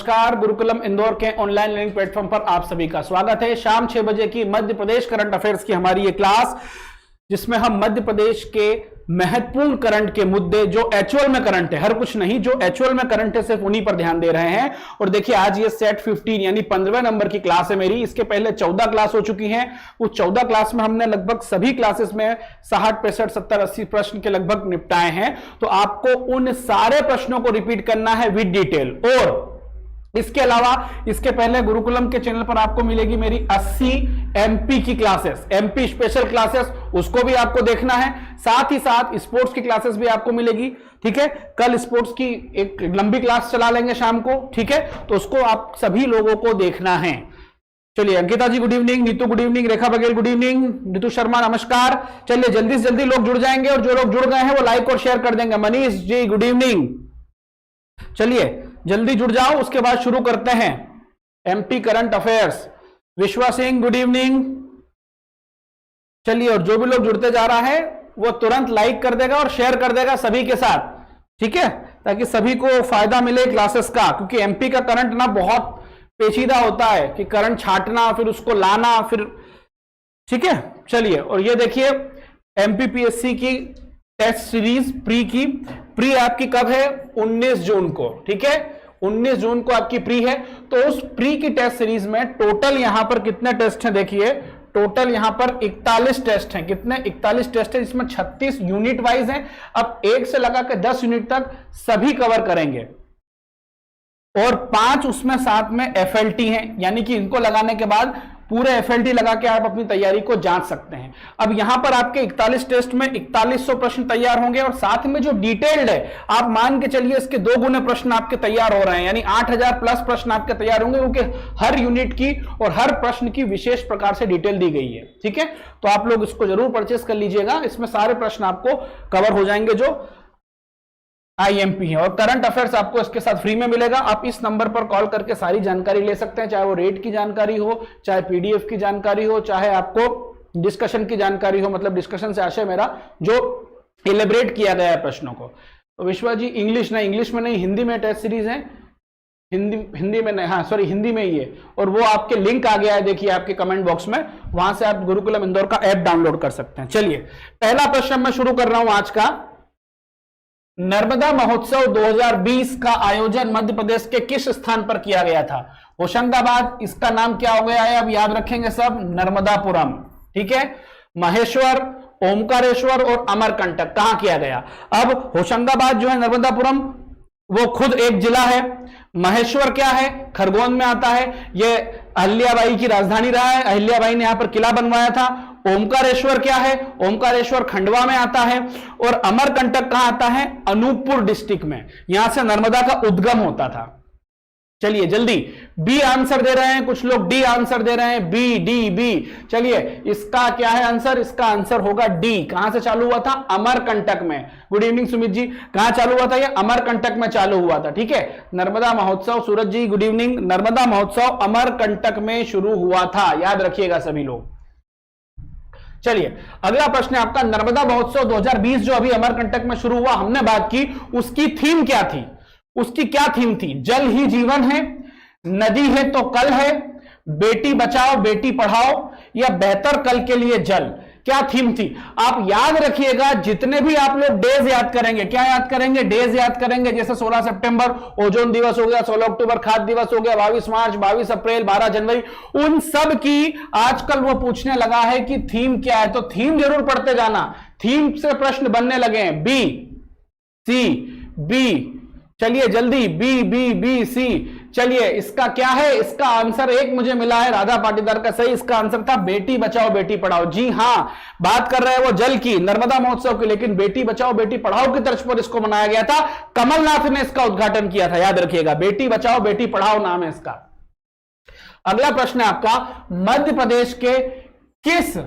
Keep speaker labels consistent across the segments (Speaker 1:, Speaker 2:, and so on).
Speaker 1: नमस्कार। गुरुकुलम इंदौर के online learning platform पर आप सभी का स्वागत है। शाम 6 बजे की मध्य प्रदेश करंट अफेयर्स की हमारी ये क्लास, जिसमें हम मध्य प्रदेश के महत्वपूर्ण करंट के मुद्दे जो एक्चुअल में करंट है, हर कुछ नहीं, जो एक्चुअल में करंट है सिर्फ उन्हीं पर ध्यान दे रहे हैं। और देखिए आज ये सेट 15 यानी 15वें नंबर की क्लास है मेरी। इसके पहले 14 क्लास हो चुकी हैं। वो 14 क्लास में हमने लगभग सभी क्लासेस में 60, 65, 70, 80 प्रश्न के लगभग निपटाए हैं। तो आपको उन सारे प्रश्नों को रिपीट करना है विद डिटेल। और इसके अलावा इसके पहले गुरुकुलम के चैनल पर आपको मिलेगी मेरी 80 एमपी की क्लासेस, एमपी स्पेशल क्लासेस, उसको भी आपको देखना है। साथ ही साथ स्पोर्ट्स की क्लासेस भी आपको मिलेगी। ठीक है, कल स्पोर्ट्स की एक लंबी क्लास चला लेंगे शाम को। ठीक है, तो उसको आप सभी लोगों को देखना है। चलिए, Ankita ji good evening, Neetu good evening, Rekha Baghel good evening, Neetu Sharma नमस्कार। चलिए जल्दी से जल्दी लोग जुड़ जाएंगे और जो लोग जुड़ गए हैं वो लाइक और शेयर कर देंगे। Manish ji good evening. चलिए जल्दी जुड़ जाओ, उसके बाद शुरू करते हैं एमपी करंट अफेयर्स। विश्वा सिंह गुड इवनिंग। चलिए, और जो भी लोग जुड़ते जा रहा है वो तुरंत लाइक कर देगा और शेयर कर देगा सभी के साथ। ठीक है, ताकि सभी को फायदा मिले क्लासेस का, क्योंकि एमपी का करंट ना बहुत पेचीदा होता है कि करंट छांटना फिर उसको लाना फिर। ठीक है, चलिए, और ये देखिए एमपीपीएससी की टेस्ट सीरीज प्री की। प्री आपकी कब है? 19 जून को। ठीक है, 19 जून को आपकी प्री है। तो उस प्री की टेस्ट सीरीज में टोटल यहां पर कितने टेस्ट हैं? देखिए टोटल यहां पर 41 टेस्ट हैं। कितने? 41 टेस्ट है, जिसमें 36 यूनिट वाइज हैं। अब 1 से लगा के 10 यूनिट तक सभी कवर करेंगे और 5 उसमें साथ में एफएलटी हैं, यानी कि इनको लगाने के बाद पूरे एफएलटी लगा के आप अपनी तैयारी को जांच सकते हैं। अब यहां पर आपके 41 टेस्ट में 4100 प्रश्न तैयार होंगे और साथ में जो डिटेल्ड है, आप मान के चलिए इसके 2 गुने प्रश्न आपके तैयार हो रहे हैं, यानी 8000 प्लस प्रश्न आपके तैयार होंगे, क्योंकि हर यूनिट की और हर प्रश्न की विशेष प्रकार से डिटेल दी गई है। ठीक है, तो आप लोग इसको जरूर परचेस कर लीजिएगा। इसमें सारे प्रश्न आपको कवर हो जाएंगे जो आईएमपी है। और करंट अफेयर्स आपको इसके साथ फ्री में मिलेगा। आप इस नंबर पर कॉल करके सारी जानकारी ले सकते हैं, चाहे वो रेट की जानकारी हो, चाहे पीडीएफ की जानकारी हो, चाहे आपको डिस्कशन की जानकारी हो। मतलब डिस्कशन से आशय मेरा जो इलेबरेट किया गया है प्रश्नों को। तो विश्वा जी इंग्लिश नहीं, इंग्लिश में नहीं, हिंदी में टेस्ट सीरीज है। हिंदी में नहीं, हाँ सॉरी, हिंदी में ही है। और वो आपके लिंक आ गया है, देखिए आपके कमेंट बॉक्स में, वहां से आप गुरुकुलम इंदौर का ऐप डाउनलोड कर सकते हैं। चलिए, पहला प्रश्न मैं शुरू कर रहा हूं आज का। नर्मदा महोत्सव 2020 का आयोजन मध्य प्रदेश के किस स्थान पर किया गया था? होशंगाबाद, इसका नाम क्या हो गया है? अब याद रखेंगे सब, नर्मदापुरम। ठीक है, महेश्वर, ओमकारेश्वर और अमरकंटक कहां किया गया? अब होशंगाबाद जो है, नर्मदापुरम वो खुद एक जिला है। महेश्वर क्या है? खरगोन में आता है। ये अहिल्याबाई की राजधानी रहा है, अहिल्याबाई ने यहां पर किला बनवाया था। ओमकारेश्वर क्या है? ओमकारेश्वर खंडवा में आता है। और अमरकंटक कहां आता है? अनूपपुर डिस्ट्रिक्ट में। यहां से नर्मदा का उद्गम होता था। चलिए जल्दी, बी आंसर दे रहे हैं कुछ लोग, डी आंसर दे रहे हैं, बी डी बी। चलिए, इसका क्या है आंसर? इसका आंसर होगा डी। कहां से चालू हुआ था? अमरकंटक में। गुड इवनिंग सुमित जी, कहां चालू हुआ था? ये अमरकंटक में चालू हुआ था। ठीक है, नर्मदा महोत्सव, सूरज जी गुड इवनिंग, नर्मदा महोत्सव अमरकंटक में शुरू हुआ था, याद रखिएगा सभी लोग। चलिए, अगला प्रश्न है आपका। नर्मदा महोत्सव 2020 जो अभी अमरकंटक में शुरू हुआ, हमने बात की, उसकी थीम क्या थी? उसकी क्या थीम थी? जल ही जीवन है, नदी है तो कल है, बेटी बचाओ बेटी पढ़ाओ, या बेहतर कल के लिए जल? क्या थीम थी? आप याद रखिएगा, जितने भी आप लोग डेज याद करेंगे, क्या याद करेंगे? डेज याद करेंगे। जैसे 16 सितंबर ओजोन दिवस हो गया, 16 अक्टूबर खाद्य दिवस हो गया, 22 मार्च, 22 अप्रैल, 12 जनवरी, उन सब की आजकल वो पूछने लगा है कि थीम क्या है। तो थीम जरूर पढ़ते जाना, थीम से प्रश्न बनने लगे हैं। बी सी बी, चलिए जल्दी, बी बी बी सी। चलिए, इसका क्या है? इसका आंसर एक मुझे मिला है राधा पाटीदार का सही। इसका आंसर था बेटी बचाओ बेटी पढ़ाओ। जी हां, बात कर रहे हैं वो जल की, नर्मदा महोत्सव की, लेकिन बेटी बचाओ बेटी पढ़ाओ की तर्ज पर इसको मनाया गया था। कमलनाथ ने इसका उद्घाटन किया था, याद रखिएगा, बेटी बचाओ बेटी पढ़ाओ नाम है इसका। अगला प्रश्न है आपका। मध्य प्रदेश के किस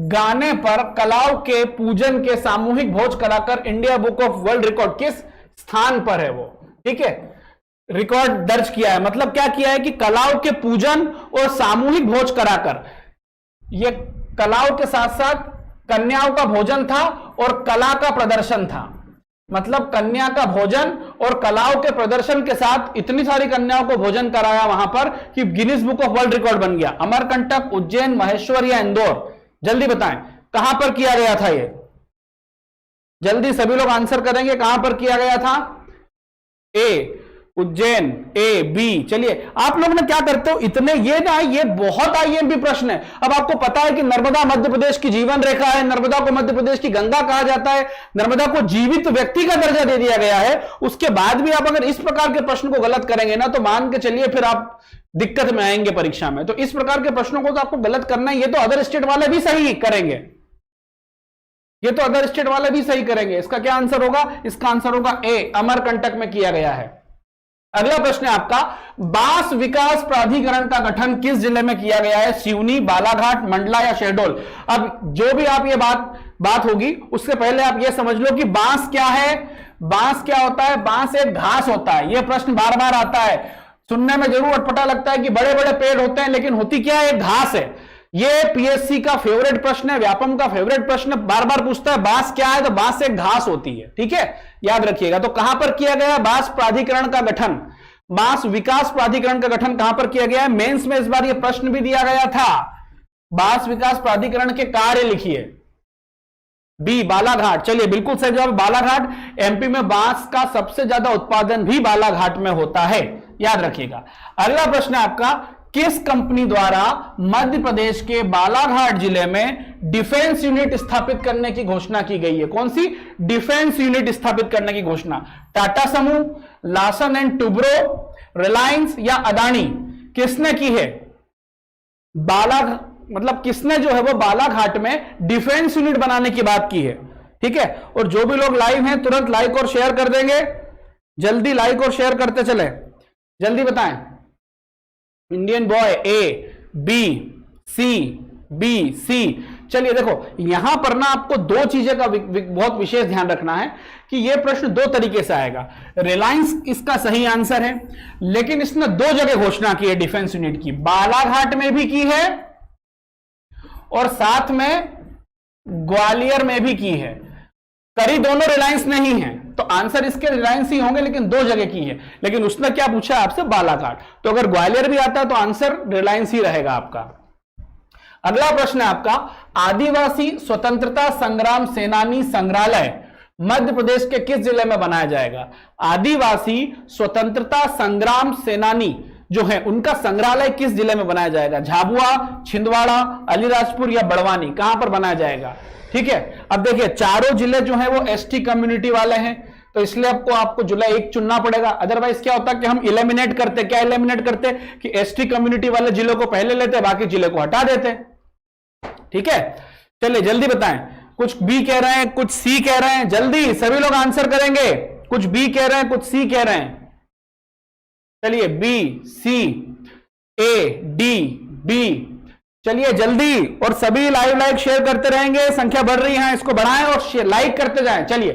Speaker 1: गाने पर कलाओं के पूजन के सामूहिक भोज कराकर India book of world record, किस स्थान पर है वो? ठीक है, रिकॉर्ड दर्ज किया है। मतलब क्या किया है कि कलाओं के पूजन और सामूहिक भोज कराकर, ये कलाओं के साथ साथ कन्याओं का भोजन था और कला का प्रदर्शन था। मतलब कन्या का भोजन और कलाओं के प्रदर्शन के साथ इतनी सारी कन्याओं को भोजन कराया वहां पर कि Guinness book of world record बन गया। अमरकंटक, उज्जैन, महेश्वर या इंदौर? जल्दी बताएं कहां पर किया गया था ये? जल्दी सभी लोग आंसर करेंगे, कहां पर किया गया था? ए उज्जैन, ए, बी। चलिए आप लोग ने क्या करते हो इतने, ये बहुत आईएमपी प्रश्न है। अब आपको पता है कि नर्मदा मध्य प्रदेश की जीवन रेखा है, नर्मदा को मध्य प्रदेश की गंगा कहा जाता है, नर्मदा को जीवित व्यक्ति का दर्जा दे दिया गया है। उसके बाद भी आप अगर इस प्रकार के प्रश्न को गलत करेंगे ना तो मान के चलिए फिर आप दिक्कत में आएंगे परीक्षा में। तो इस प्रकार के प्रश्नों को तो आपको गलत करना है। ये तो अदर स्टेट वाले भी सही करेंगे, ये तो अदर स्टेट वाले भी सही करेंगे। इसका क्या आंसर होगा? इसका आंसर होगा ए, अमरकंटक में किया गया है। अगला प्रश्न है आपका, बांस विकास प्राधिकरण का गठन किस जिले में किया गया है? सिवनी, बालाघाट, मंडला या शहडोल? अब जो भी आप ये बात होगी उससे पहले आप ये समझ लो कि बांस क्या है। बांस क्या होता है? बांस एक घास होता है। यह प्रश्न बार बार आता है, सुनने में जरूर अटपटा लगता है कि बड़े बड़े पेड़ होते हैं, लेकिन होती क्या है? एक घास है। ये पीएससी का फेवरेट प्रश्न है, व्यापम का फेवरेट प्रश्न, बार बार पूछता है बांस क्या है, तो बांस एक घास होती है। ठीक है, याद रखिएगा। तो कहां पर किया गया बांस प्राधिकरण का गठन? बांस विकास प्राधिकरण का गठन कहां पर किया गया है? मेंस में इस बार यह प्रश्न भी दिया गया था। बांस विकास प्राधिकरण के कार्य लिखिए। बी, बालाघाट। चलिए बिल्कुल सही जवाब बालाघाट। एमपी में बांस का सबसे ज्यादा उत्पादन भी बालाघाट में होता है, याद रखिएगा। अगला प्रश्न है आपका, किस कंपनी द्वारा मध्य प्रदेश के बालाघाट जिले में डिफेंस यूनिट स्थापित करने की घोषणा की गई है? कौन सी डिफेंस यूनिट स्थापित करने की घोषणा? टाटा समूह, लार्सन एंड टुब्रो, रिलायंस या अदानी? किसने की है? मतलब किसने जो है वो बालाघाट में डिफेंस यूनिट बनाने की बात की है। ठीक है, और जो भी लोग लाइव हैं तुरंत लाइक और शेयर कर देंगे। जल्दी लाइक और शेयर करते चले, जल्दी बताएं। इंडियन बॉय, ए, बी, सी, बी, सी। चलिए देखो यहां पर ना आपको दो चीजें का बहुत विशेष ध्यान रखना है कि यह प्रश्न दो तरीके से आएगा। रिलायंस इसका सही आंसर है, लेकिन इसने दो जगह घोषणा की है डिफेंस यूनिट की। बालाघाट में भी की है और साथ में ग्वालियर में भी की है। करी दोनों रिलायंस नहीं है, तो आंसर इसके रिलायंस ही होंगे, लेकिन दो जगह की है। लेकिन उसने क्या पूछा आपसे? बालाघाट। तो अगर ग्वालियर भी आता है तो आंसर रिलायंस ही रहेगा आपका। अगला प्रश्न है आपका, आदिवासी स्वतंत्रता संग्राम सेनानी संग्रहालय मध्य प्रदेश के किस जिले में बनाया जाएगा? आदिवासी स्वतंत्रता संग्राम सेनानी जो है उनका संग्रहालय किस जिले में बनाया जाएगा? झाबुआ, छिंदवाड़ा, अलीराजपुर या बड़वानी? कहां पर बनाया जाएगा? ठीक है, अब देखिए चारों जिले जो है वो एसटी कम्युनिटी वाले हैं, तो इसलिए आपको जुलाई 1 चुनना पड़ेगा। अदरवाइज क्या होता है कि हम इलिमिनेट करते, क्या इलिमिनेट करते कि एसटी कम्युनिटी वाले जिलों को पहले लेते, बाकी जिले को हटा देते। ठीक है, चलिए जल्दी बताएं। कुछ बी कह रहे हैं, कुछ सी कह रहे हैं, जल्दी सभी लोग आंसर करेंगे। कुछ बी कह रहे हैं, कुछ सी कह रहे हैं। चलिए बी, सी, ए, डी, बी। चलिए जल्दी, और सभी लाइक शेयर करते रहेंगे, संख्या बढ़ रही है, इसको बढ़ाएं और लाइक करते जाएं। चलिए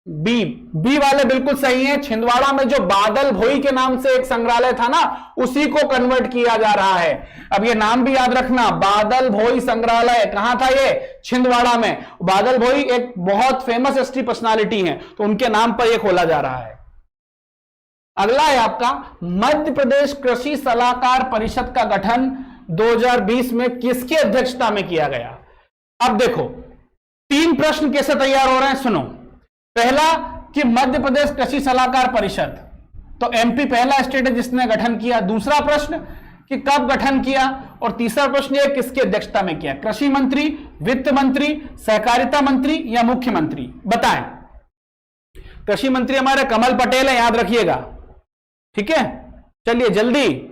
Speaker 1: बी वाले बिल्कुल सही है। छिंदवाड़ा में जो बादल भोई के नाम से एक संग्रहालय था ना, उसी को कन्वर्ट किया जा रहा है। अब ये नाम भी याद रखना, बादल भोई संग्रहालय कहां था? ये छिंदवाड़ा में। बादल भोई एक बहुत फेमस एसटी पर्सनालिटी है, तो उनके नाम पर यह खोला जा रहा है। अगला है आपका, मध्य प्रदेश कृषि सलाहकार परिषद का गठन 2020 में किसकी अध्यक्षता में किया गया? अब देखो 3 प्रश्न कैसे तैयार हो रहे हैं, सुनो। पहला कि मध्य प्रदेश कृषि सलाहकार परिषद, तो एमपी पहला स्टेट है जिसने गठन किया। दूसरा प्रश्न कि कब गठन किया, और तीसरा प्रश्न यह किसकी अध्यक्षता में किया? कृषि मंत्री, वित्त मंत्री, सहकारिता मंत्री या मुख्यमंत्री? बताएं। कृषि मंत्री हमारे कमल पटेल है, याद रखिएगा। ठीक है, चलिए जल्दी।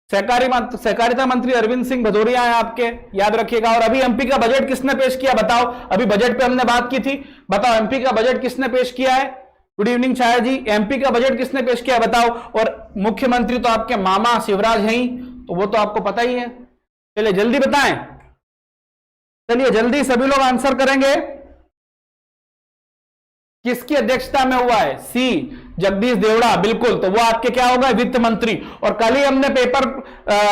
Speaker 1: सहकारिता मंत्री अरविंद सिंह भदौरिया है आपके, याद रखिएगा। और अभी एमपी का बजट किसने पेश किया बताओ? अभी बजट पे हमने बात की थी, बताओ एमपी का बजट किसने पेश किया है? गुड इवनिंग छाया जी, एमपी का बजट किसने पेश किया बताओ? और मुख्यमंत्री तो आपके मामा शिवराज हैं ही, तो वो तो आपको पता ही है। चलिए जल्दी बताएं, चलिए जल्दी सभी लोग आंसर करेंगे। किसकी अध्यक्षता में हुआ है? सी, जगदीश देवड़ा, बिल्कुल। तो वो आपके क्या होगा? वित्त मंत्री। और कल ही हमने पेपर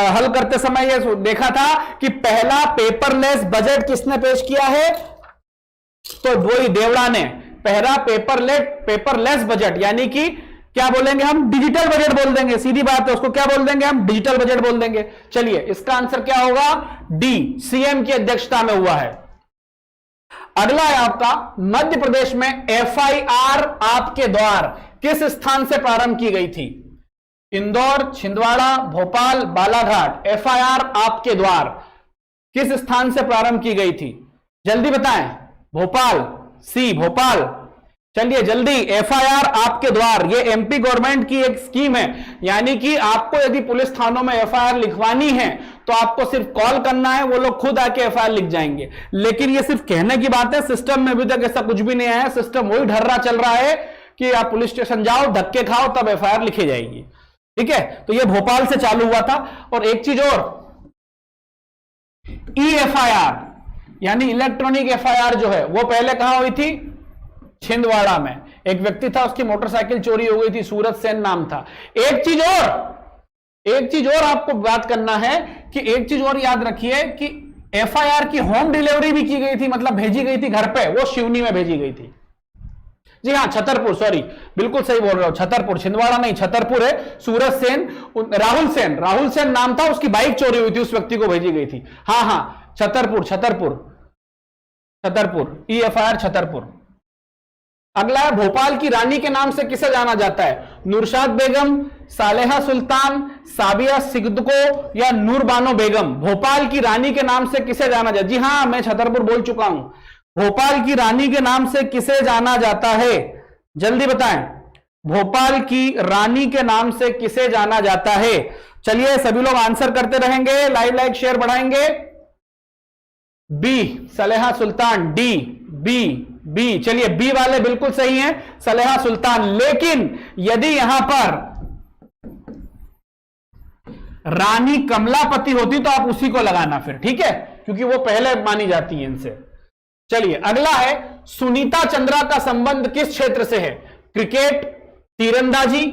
Speaker 1: हल करते समय ये देखा था कि पहला पेपरलेस बजट किसने पेश किया है? तो वही देवड़ा ने। पहला पेपरलेस बजट, यानी कि क्या बोलेंगे हम, डिजिटल बजट बोल देंगे, सीधी बात है, उसको क्या बोल देंगे हम, डिजिटल बजट बोल देंगे। चलिए इसका आंसर क्या होगा, डी, सीएम की अध्यक्षता में हुआ है। अगला है आपका, मध्य प्रदेश में एफआईआर आपके द्वार किस स्थान से प्रारंभ की गई थी? इंदौर, छिंदवाड़ा, भोपाल, बालाघाट। एफआईआर आपके द्वार किस स्थान से प्रारंभ की गई थी? जल्दी बताएं। भोपाल, सी भोपाल। चलिए जल्दी, एफआईआर आपके द्वार, ये एमपी गवर्नमेंट की एक स्कीम है, यानी कि आपको यदि पुलिस थानों में एफआईआर लिखवानी है तो आपको सिर्फ कॉल करना है, वो लोग खुद आके एफआईआर लिख जाएंगे। लेकिन ये सिर्फ कहने की बात है, सिस्टम में अभी तक ऐसा कुछ भी नहीं आया है। सिस्टम वही ढर्रा चल रहा है कि आप पुलिस स्टेशन जाओ, धक्के खाओ, तब एफआईआर लिखी जाएगी। ठीक है, तो ये भोपाल से चालू हुआ था। और एक चीज और, ईएफआईआर यानी इलेक्ट्रॉनिक एफआईआर जो है वो पहले कहां हुई थी? छिंदवाड़ा में। एक व्यक्ति था, उसकी मोटरसाइकिल चोरी हो गई थी, सूरज सेन नाम था। एक चीज और आपको बात करना है कि एक चीज और याद रखिए कि एफआईआर की होम डिलीवरी भी की गई थी, मतलब भेजी गई थी घर पे, वो सिवनी में भेजी गई थी। जी हां, छतरपुर, सॉरी बिल्कुल सही बोल रहा हूं, छतरपुर, छिंदवाड़ा नहीं, छतरपुर है। सूरज सेन, राहुल सेन नाम था, उसकी बाइक चोरी हुई थी, उस व्यक्ति को भेजी गई थी। हां, छतरपुर, ईएफआईआर छतरपुर। अगला है, भोपाल की रानी के नाम से किसे जाना जाता है? नूरशाद बेगम, सालेहा सुल्तान, साबिया सिद्दको या नूरबानो बेगम। भोपाल की रानी के नाम से किसे जाना जाता है? जी हां, मैं छतरपुर बोल चुका हूं। भोपाल की रानी के नाम से किसे जाना जाता है? जल्दी बताएं। भोपाल की रानी के नाम से किसे जाना जाता है? चलिए सभी लोग आंसर करते रहेंगे, लाइक शेयर बढ़ाएंगे। B, Saleha Sultan. D, B. चलिए बी वाले बिल्कुल सही हैं, सलेहा सुल्तान। लेकिन यदि यहां पर रानी कमलापति होती तो आप उसी को लगाना फिर, ठीक है, क्योंकि वो पहले मानी जाती है इनसे। चलिए अगला है, सुनीता चंद्रा का संबंध किस क्षेत्र से है? क्रिकेट, तीरंदाजी,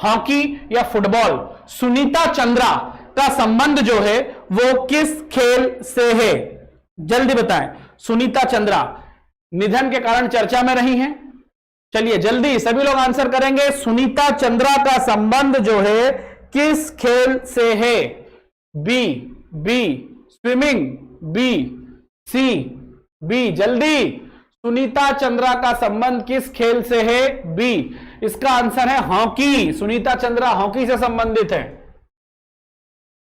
Speaker 1: हॉकी या फुटबॉल। सुनीता चंद्रा का संबंध जो है वो किस खेल से है? जल्दी बताएं। सुनीता चंद्रा निधन के कारण चर्चा में रही हैं। चलिए जल्दी सभी लोग आंसर करेंगे। सुनीता चंद्रा का संबंध जो है किस खेल से है? B swimming, B, C, B. जल्दी, सुनीता चंद्रा का संबंध किस खेल से है? बी। इसका आंसर है हॉकी। सुनीता चंद्रा हॉकी से संबंधित है।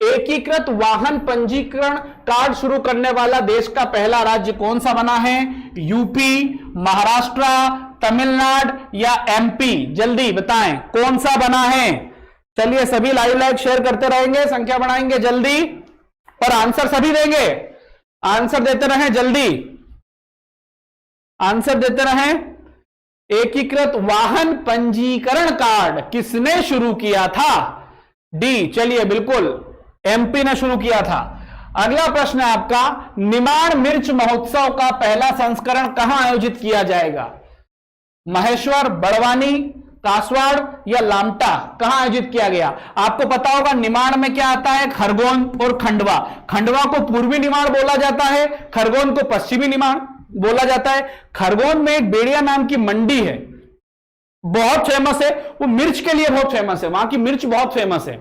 Speaker 1: एकीकृत वाहन पंजीकरण कार्ड शुरू करने वाला देश का पहला राज्य कौन सा बना है? यूपी, महाराष्ट्र, तमिलनाडु या एमपी। जल्दी बताएं कौन सा बना है। चलिए सभी लाइक शेयर करते रहेंगे, संख्या बढ़ाएंगे जल्दी, और आंसर सभी देंगे। आंसर देते रहें, जल्दी आंसर देते रहें। एकीकृत वाहन पंजीकरण कार्ड किसने शुरू किया था? डी। चलिए बिल्कुल एमपी ने शुरू किया था। अगला प्रश्न है आपका, निमाड़ मिर्च महोत्सव का पहला संस्करण कहां आयोजित किया जाएगा? महेश्वर, बड़वानी, कासवाड़ या लामटा। कहां आयोजित किया गया? आपको पता होगा निमाड़ में क्या आता है? खरगोन और खंडवा। खंडवा को पूर्वी निमाड़ बोला जाता है, खरगोन को पश्चिमी निमाड़ बोला जाता है। खरगोन में एक बेड़िया नाम की मंडी है, बहुत फेमस है, वो मिर्च के लिए बहुत फेमस है, वहां की मिर्च बहुत फेमस है।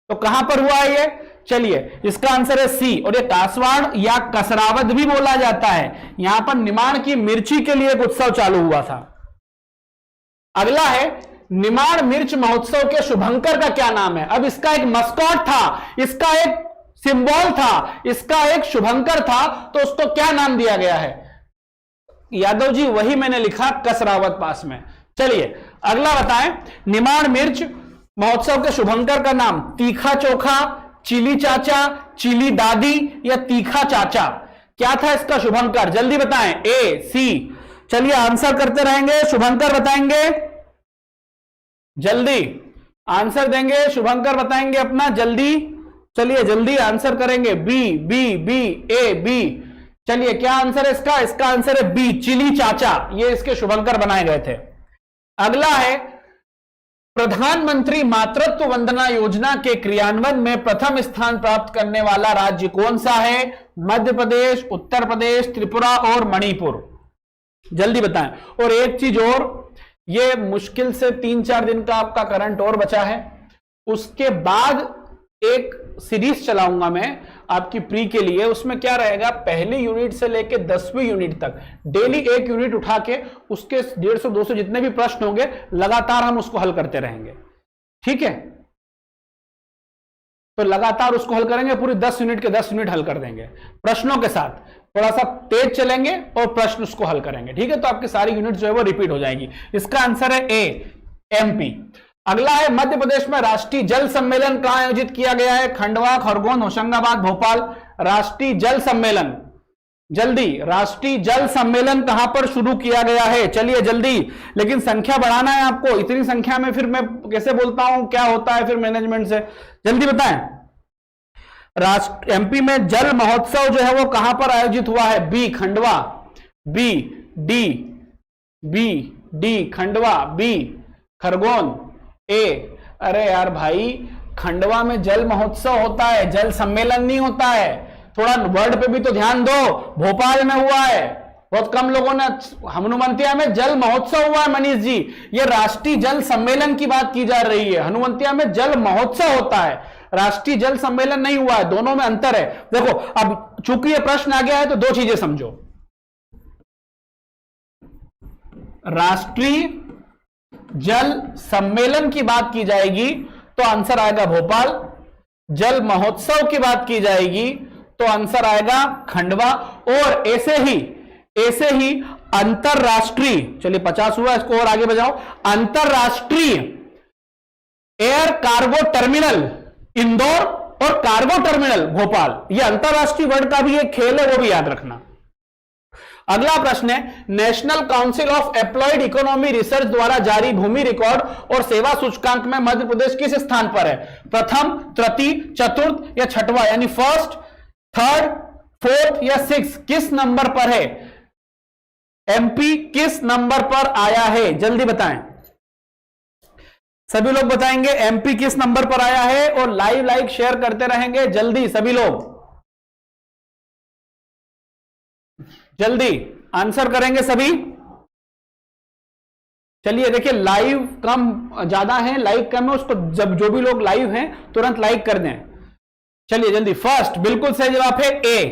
Speaker 1: तो कहां पर हुआ है ये? चलिए इसका आंसर है सी। और ये कासवाड़ या कसरावद भी बोला जाता है, यहां पर निमाड़ की मिर्ची के लिए एक उत्सव चालू हुआ था। अगला है, निमाड़ मिर्च महोत्सव के शुभंकर का क्या नाम है? अब इसका एक मस्कॉट था, इसका एक सिंबल था, इसका एक शुभंकर था, तो उसको क्या नाम दिया गया है? यादव जी वही मैंने लिखा, कसरावत पास में। चलिए अगला बताएं, निमाड़ मिर्च महोत्सव के शुभंकर का नाम तीखा चोखा, चिली चाचा, चिली दादी या तीखा चाचा। क्या था इसका शुभंकर? जल्दी बताएं। ए, सी। चलिए आंसर करते रहेंगे, शुभंकर बताएंगे, जल्दी आंसर देंगे, शुभंकर बताएंगे अपना, जल्दी। चलिए जल्दी आंसर करेंगे। बी, ए, बी। चलिए क्या आंसर है इसका? इसका आंसर है बी, चिली चाचा, ये इसके शुभंकर बनाए गए थे। अगला है, प्रधानमंत्री मातृत्व वंदना योजना के क्रियान्वयन में प्रथम स्थान प्राप्त करने वाला राज्य कौन सा है? मध्य प्रदेश, उत्तर प्रदेश, त्रिपुरा और मणिपुर। जल्दी बताएं। और एक चीज और, ये मुश्किल से 3-4 दिन का आपका करंट और बचा है, उसके बाद एक सीरीज चलाऊंगा मैं आपकी प्री के लिए। उसमें क्या रहेगा, पहली यूनिट से लेके 10वीं यूनिट तक डेली एक यूनिट उठा के उसके 150-200 जितने भी प्रश्न होंगे लगातार हम उसको हल करते रहेंगे, ठीक है। तो लगातार उसको हल करेंगे, पूरी 10 यूनिट के 10 यूनिट हल कर देंगे प्रश्नों के साथ, थोड़ा सा तेज चलेंगे और प्रश्न उसको हल करेंगे, ठीक है। तो आपकी सारी यूनिट जो है वो रिपीट हो जाएगी। इसका आंसर है ए, एमपी। अगला है, मध्य प्रदेश में राष्ट्रीय जल सम्मेलन कहां आयोजित किया गया है? खंडवा, खरगोन, होशंगाबाद, भोपाल। राष्ट्रीय जल सम्मेलन, जल्दी, राष्ट्रीय जल सम्मेलन कहां पर शुरू किया गया है? चलिए जल्दी, लेकिन संख्या बढ़ाना है आपको, इतनी संख्या में फिर मैं कैसे बोलता हूं, क्या होता है फिर मैनेजमेंट से, जल्दी बताएं। एमपी में जल महोत्सव जो है वो कहां पर आयोजित हुआ है? B, Khandwa, B, D Khandwa, B Khargone, A. अरे यार भाई, खंडवा में जल महोत्सव होता है, जल सम्मेलन नहीं होता है, थोड़ा वर्ड पे भी तो ध्यान दो। भोपाल में हुआ है, बहुत कम लोगों ने, हनुमंतिया में जल महोत्सव हुआ है मनीष जी, ये राष्ट्रीय जल सम्मेलन की बात की जा रही है। हनुमंतिया में जल महोत्सव होता है, राष्ट्रीय जल सम्मेलन नहीं हुआ है, दोनों में अंतर है। देखो, अब चूंकि ये प्रश्न आ गया है तो दो चीजें समझो। राष्ट्रीय जल सम्मेलन की बात की जाएगी तो आंसर आएगा भोपाल, जल महोत्सव की बात की जाएगी तो आंसर आएगा खंडवा। और ऐसे ही अंतरराष्ट्रीय, चलिए 50 हुआ, इसको और आगे बजाओ, अंतरराष्ट्रीय एयर कार्गो टर्मिनल इंदौर और कार्गो टर्मिनल भोपाल, यह अंतरराष्ट्रीय वर्ड का भी एक खेल है, वो भी याद रखना। अगला प्रश्न है, national council of employed economy research द्वारा जारी भूमि रिकॉर्ड और सेवा सूचकांक में मध्य प्रदेश किस स्थान पर है? प्रथम, तृतीय, चतुर्थ या छठवां, यानी फर्स्ट, थर्ड, फोर्थ या सिक्स, किस नंबर पर है? एमपी किस नंबर पर आया है? जल्दी बताएं, सभी लोग बताएंगे एमपी किस नंबर पर आया है, और लाइक शेयर करते रहेंगे, जल्दी सभी लोग जल्दी आंसर करेंगे सभी। चलिए देखिए, लाइव कम ज्यादा है, लाइक कम है, उसको जब जो भी लोग लाइव हैं तुरंत लाइक कर दें। चलिए जल्दी, फर्स्ट बिल्कुल सही जवाब है ए,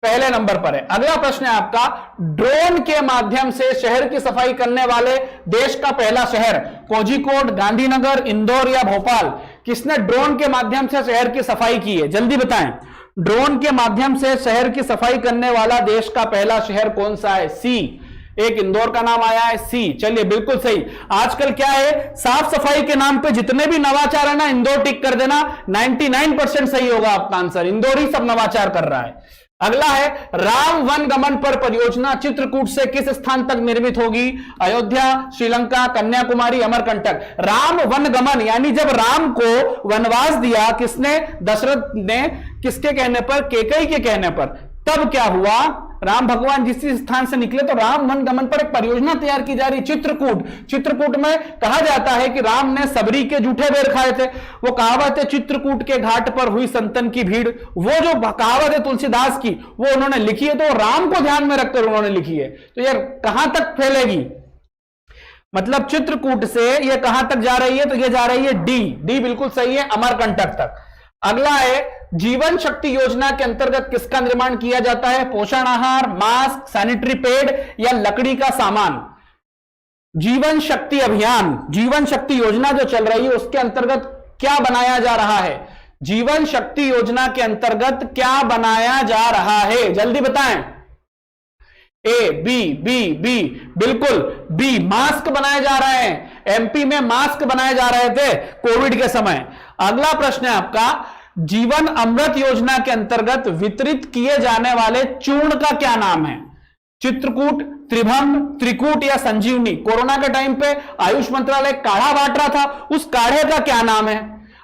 Speaker 1: पहले नंबर पर है। अगला प्रश्न है आपका, ड्रोन के माध्यम से शहर की सफाई करने वाले देश का पहला शहर? कोझिकोड, गांधीनगर, इंदौर या भोपाल? किसने ड्रोन के माध्यम से शहर की सफाई की है? जल्दी बताएं, ड्रोन के माध्यम से शहर की सफाई करने वाला देश का पहला शहर कौन सा है? सी, एक इंदौर का नाम आया है, सी। चलिए बिल्कुल सही। आजकल क्या है, साफ सफाई के नाम पे जितने भी नवाचार है ना, इंदौर टिक कर देना, 99% सही होगा आपका आंसर, इंदौर ही सब नवाचार कर रहा है। अगला है, राम वन गमन पर परियोजना चित्रकूट से किस स्थान तक निर्मित होगी? अयोध्या, श्रीलंका, कन्याकुमारी, अमरकंटक। राम वन गमन यानी जब राम को वनवास दिया किसने? दशरथ ने, किसके कहने पर? कैकेयी के कहने पर। तब क्या हुआ, राम भगवान जिस स्थान से निकले तो राम वन गमन पर एक परियोजना तैयार की जा रही, चित्रकूट। चित्रकूट में कहा जाता है कि राम ने सबरी के जूठे बेर खाए थे। वो कहावत है, चित्रकूट के घाट पर हुई संतन की भीड़, वो जो कहावत है तुलसीदास की, वो उन्होंने लिखी है, तो राम को ध्यान में रखकर उन्होंने लिखी है। तो यार कहां तक फैलेगी, मतलब चित्रकूट से ये कहां तक जा रही है? तो ये जा रही है डी बिल्कुल सही है, अमरकंटक तक। अगला है, जीवन शक्ति योजना के अंतर्गत किसका निर्माण किया जाता है? पोषण आहार, मास्क, सैनिटरी पैड या लकड़ी का सामान? जीवन शक्ति अभियान, जीवन शक्ति योजना जो चल रही है उसके अंतर्गत क्या बनाया जा रहा है? जीवन शक्ति योजना के अंतर्गत क्या बनाया जा रहा है? जल्दी बताएं। ए, बी, बिल्कुल बी, मास्क बनाए जा रहे हैं। एमपी में मास्क बनाए जा रहे थे कोविड के समय। अगला प्रश्न है आपका, जीवन अमृत योजना के अंतर्गत वितरित किए जाने वाले चूर्ण का क्या नाम है? चित्रकूट, त्रिभंग, त्रिकूट या संजीवनी? कोरोना के टाइम पे आयुष मंत्रालय काढ़ा बांट रहा था, उस काढ़े का क्या नाम है?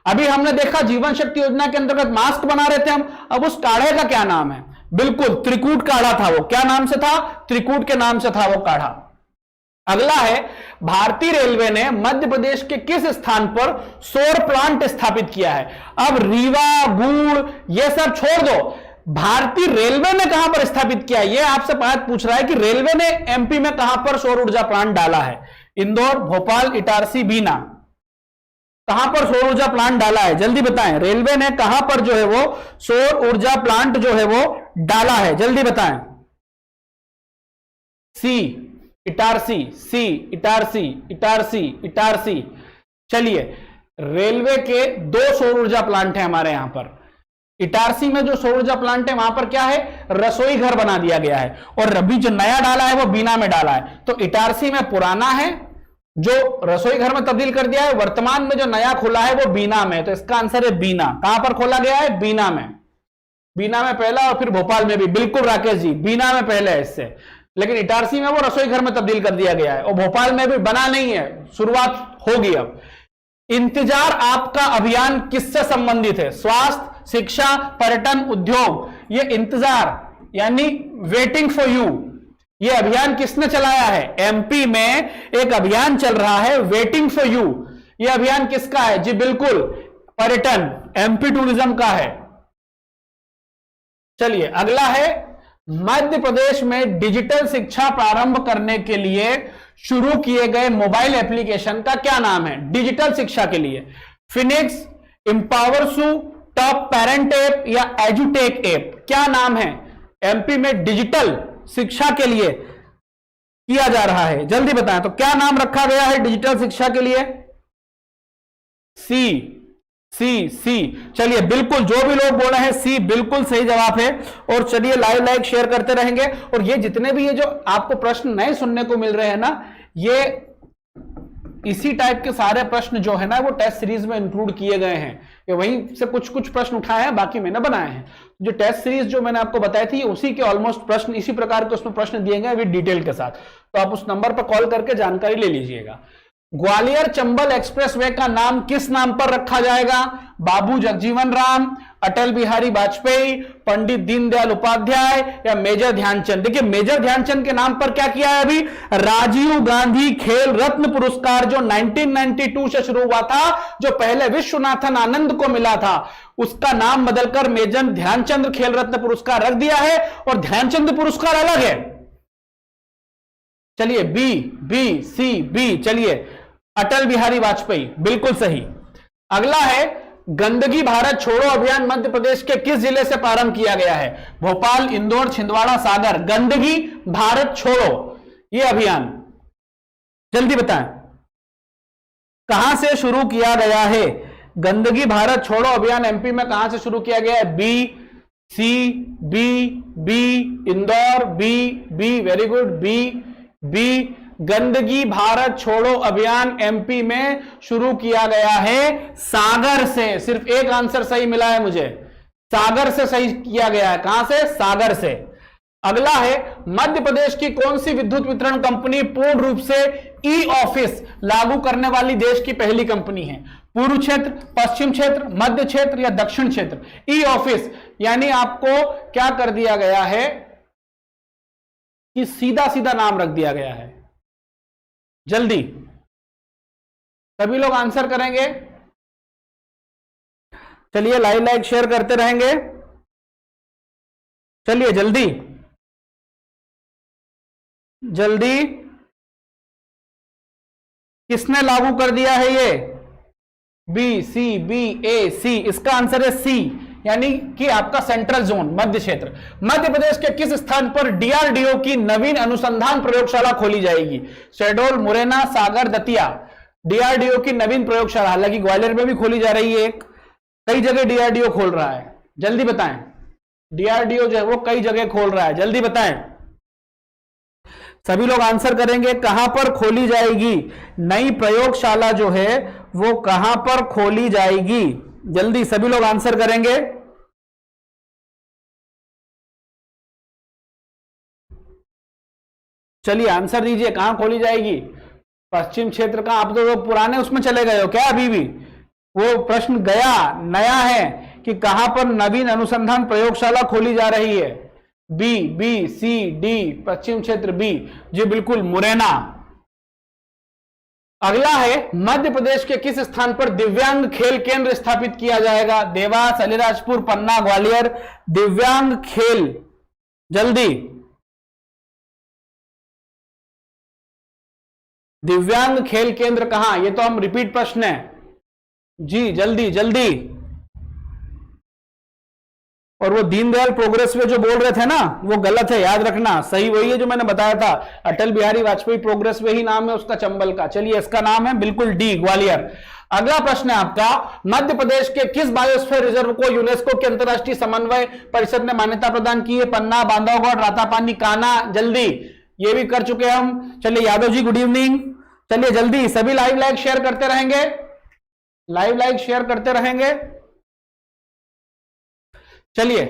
Speaker 1: अभी हमने देखा जीवन शक्ति योजना के अंतर्गत मास्क बना रहे थे हम, अब उस काढ़े का क्या नाम है? बिल्कुल त्रिकूट काढ़ा था वो। क्या नाम से था? त्रिकूट के नाम से था वो काढ़ा। अगला है, भारतीय रेलवे ने मध्य प्रदेश के किस स्थान पर सौर प्लांट स्थापित किया है? अब रीवा, गुड़ ये सब छोड़ दो, भारतीय रेलवे ने कहां पर स्थापित किया? यह आपसे बात पूछ रहा है कि रेलवे ने एमपी में कहां पर सौर ऊर्जा प्लांट डाला है? इंदौर, भोपाल, इटारसी, बीना, कहां पर सौर ऊर्जा प्लांट डाला है? जल्दी बताएं। रेलवे ने कहां पर जो है वो सौर ऊर्जा प्लांट जो है वो डाला है? जल्दी बताएं। सी इटारसी, सी इटारसी, इटारसी, इटारसी। चलिए, रेलवे के 2 सौर ऊर्जा प्लांट है हमारे यहां पर। इटारसी में जो सौर ऊर्जा प्लांट है वहां पर क्या है? रसोई घर बना दिया गया है। और अभी जो नया डाला है वो बीना में डाला है। तो इटारसी में पुराना है जो रसोई घर में तब्दील कर दिया है, वर्तमान में जो नया खुला है वो बीना में। तो इसका आंसर है बीना। कहां पर खोला गया है? बीना में। बीना में पहला और फिर भोपाल में भी। बिल्कुल राकेश जी, बीना में पहले है इससे, लेकिन इटारसी में वो रसोई घर में तब्दील कर दिया गया है। और भोपाल में भी बना नहीं है, शुरुआत होगी अब। इंतजार आपका अभियान किससे संबंधित है? स्वास्थ्य, शिक्षा, पर्यटन, उद्योग। ये इंतजार यानी वेटिंग फॉर यू, ये अभियान किसने चलाया है? एमपी में एक अभियान चल रहा है वेटिंग फॉर यू। ये अभियान किसका है? जी बिल्कुल, पर्यटन, एमपी टूरिज्म का है। चलिए, अगला है मध्य प्रदेश में डिजिटल शिक्षा प्रारंभ करने के लिए शुरू किए गए मोबाइल एप्लीकेशन का क्या नाम है? डिजिटल शिक्षा के लिए फिनिक्स, एम्पावरसू, टॉप पेरेंट ऐप या एजुटेक ऐप, क्या नाम है? एमपी में डिजिटल शिक्षा के लिए किया जा रहा है, जल्दी बताएं। तो क्या नाम रखा गया है डिजिटल शिक्षा के लिए? सी, सी, सी। चलिए, बिल्कुल जो भी लोग बोल रहे हैं सी बिल्कुल सही जवाब है। और चलिए, लाइक शेयर करते रहेंगे। और ये जितने भी ये जो आपको प्रश्न नए सुनने को मिल रहे हैं ना, ये इसी टाइप के सारे प्रश्न जो है ना वो टेस्ट सीरीज में इंक्लूड किए गए हैं। ये वहीं से कुछ कुछ प्रश्न उठाए हैं, बाकी मैंने बनाए हैं। जो टेस्ट सीरीज जो मैंने आपको बताई थी उसी के ऑलमोस्ट प्रश्न, इसी प्रकार के उसमें प्रश्न दिए गए विद डिटेल के साथ। तो आप उस नंबर पर कॉल करके जानकारी ले लीजिएगा। ग्वालियर चंबल एक्सप्रेसवे का नाम किस नाम पर रखा जाएगा? बाबू जगजीवन राम, अटल बिहारी वाजपेयी, पंडित दीनदयाल उपाध्याय या मेजर ध्यानचंद? देखिए, मेजर ध्यानचंद के नाम पर क्या किया है अभी? राजीव गांधी खेल रत्न पुरस्कार जो 1992 से शुरू हुआ था, जो पहले विश्वनाथन आनंद को मिला था, उसका नाम बदलकर मेजर ध्यानचंद खेल रत्न पुरस्कार रख दिया है। और ध्यानचंद पुरस्कार अलग है। चलिए, बी, बी, सी, बी। चलिए, अटल बिहारी वाजपेयी बिल्कुल सही। अगला है गंदगी भारत छोड़ो अभियान मध्य प्रदेश के किस जिले से प्रारंभ किया गया है? भोपाल, इंदौर, छिंदवाड़ा, सागर। गंदगी भारत छोड़ो यह अभियान, जल्दी बताएं, कहां से शुरू किया गया है? गंदगी भारत छोड़ो अभियान एमपी में कहां से शुरू किया गया है? B, C, B, B, Indore, B, B, very good, B, B. गंदगी भारत छोड़ो अभियान एमपी में शुरू किया गया है सागर से। सिर्फ एक आंसर सही मिला है मुझे, सागर से सही किया गया है। कहां से? सागर से। अगला है मध्य प्रदेश की कौन सी विद्युत वितरण कंपनी पूर्ण रूप से ई ऑफिस लागू करने वाली देश की पहली कंपनी है? पूर्व क्षेत्र, पश्चिम क्षेत्र, मध्य क्षेत्र या दक्षिण क्षेत्र? ई ऑफिस यानी आपको क्या कर दिया गया है कि सीधा सीधा नाम रख दिया गया है। जल्दी सभी लोग आंसर करेंगे। चलिए, लाइक शेयर करते रहेंगे। चलिए जल्दी जल्दी, किसने लागू कर दिया है ये? बी, सी, बी, ए, सी। इसका आंसर है सी, यानी कि आपका सेंट्रल जोन, मध्य क्षेत्र। मध्य प्रदेश के किस स्थान पर डीआरडीओ की नवीन अनुसंधान प्रयोगशाला खोली जाएगी? शहडोल, मुरैना, सागर, दतिया। डीआरडीओ की नवीन प्रयोगशाला, हालांकि ग्वालियर में भी खोली जा रही है, कई जगह डीआरडीओ खोल रहा है। जल्दी बताएं, डीआरडीओ जो है वो कई जगह खोल रहा है, जल्दी बताएं। सभी लोग आंसर करेंगे। कहां पर खोली जाएगी नई प्रयोगशाला जो है वो कहां पर खोली जाएगी? जल्दी सभी लोग आंसर करेंगे। चलिए आंसर दीजिए, कहां खोली जाएगी? पश्चिम क्षेत्र का? आप तो पुराने उसमें चले गए हो क्या? अभी भी वो प्रश्न गया, नया है कि कहां पर नवीन अनुसंधान प्रयोगशाला खोली जा रही है? बी, बी, सी, डी। पश्चिम क्षेत्र बी, जी बिल्कुल, मुरैना। अगला है मध्य प्रदेश के किस स्थान पर दिव्यांग खेल केंद्र स्थापित किया जाएगा? देवास, अलीराजपुर, पन्ना, ग्वालियर। दिव्यांग खेल, जल्दी, दिव्यांग खेल केंद्र कहां? ये तो हम रिपीट प्रश्न है जी, जल्दी जल्दी। और वो दीनदयाल प्रोग्रेस वे जो बोल रहे थे ना, वो गलत है, याद रखना। सही वही है जो मैंने बताया था, अटल बिहारी वाजपेयी प्रोग्रेस वे ही नाम है उसका, चंबल का। चलिए, इसका नाम है बिल्कुल डी, ग्वालियर। अगला प्रश्न है आपका, मध्य प्रदेश के किस बायोस्फीयर रिजर्व को यूनेस्को के अंतरराष्ट्रीय समन्वय परिषद ने मान्यता प्रदान की है? पन्ना, बांधवगढ़, रातापानी, कान्हा। जल्दी, ये भी कर चुके हम। चलिए यादव जी, गुड इवनिंग। चलिए जल्दी, सभी लाइव लाइक शेयर करते रहेंगे, लाइव लाइक शेयर करते रहेंगे। चलिए,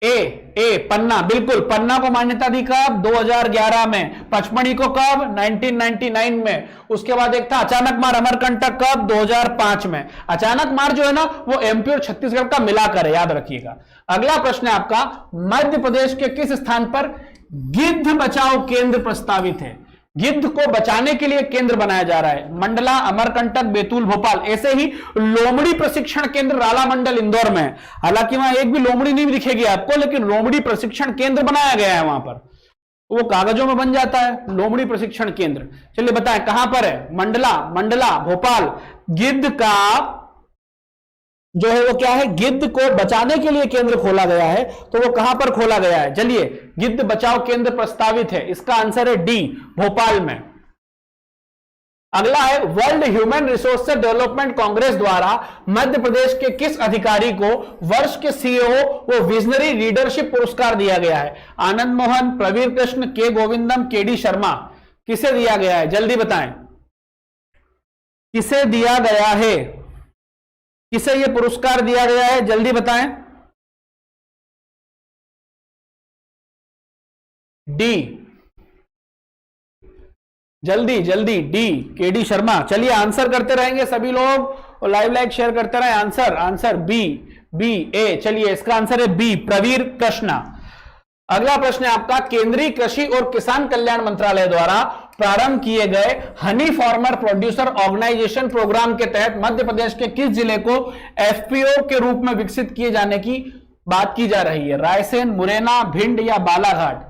Speaker 1: ए पन्ना, बिल्कुल, पन्ना को मान्यता दी कब? 2011 में। पचमढ़ी को कब? 1999 में। उसके बाद एक था अचानक मार अमरकंटक, कब? 2005 में। अचानक मार जो है ना, वो एमपी और छत्तीसगढ़ का मिलाकर है, याद रखिएगा। अगला प्रश्न है आपका, मध्य प्रदेश के किस स्थान पर गिद्ध बचाओ केंद्र प्रस्तावित है? गिद्ध को बचाने के लिए केंद्र बनाया जा रहा है। मंडला, अमरकंटक, बैतूल, भोपाल। ऐसे ही लोमड़ी प्रशिक्षण केंद्र राला मंडल इंदौर में, हालांकि वहां एक भी लोमड़ी नहीं दिखेगी आपको, लेकिन लोमड़ी प्रशिक्षण केंद्र बनाया गया है वहां पर, वो कागजों में बन जाता है लोमड़ी प्रशिक्षण केंद्र। चलिए बताएं कहां पर है? मंडला, भोपाल। गिद्ध का जो है वो क्या है? गिद्ध को बचाने के लिए केंद्र खोला गया है, तो वो कहां पर खोला गया है? चलिए, गिद्ध बचाओ केंद्र प्रस्तावित है, इसका आंसर है डी, भोपाल में। अगला है, world human resources development Congress द्वारा मध्य प्रदेश के किस अधिकारी को वर्ष के सीईओ व विजनरी लीडरशिप पुरस्कार दिया गया है? आनंद मोहन, प्रवीर कृष्ण, के गोविंदम, केडी शर्मा। किसे दिया गया है? जल्दी बताएं, किसे दिया गया है? किसे यह पुरस्कार दिया गया है? जल्दी बताएं। डी, जल्दी जल्दी, डी, केडी शर्मा। चलिए आंसर करते रहेंगे सभी लोग और लाइव लाइक शेयर करते रहे। आंसर बी ए। चलिए, इसका आंसर है बी, प्रवीर कृष्णा। अगला प्रश्न है आपका, केंद्रीय कृषि और किसान कल्याण मंत्रालय द्वारा प्रारंभ किए गए honey farmer producer organisation program के तहत मध्य प्रदेश के किस जिले को एफपीओ के रूप में विकसित किए जाने की बात की जा रही है? रायसेन, मुरैना, भिंड या बालाघाट?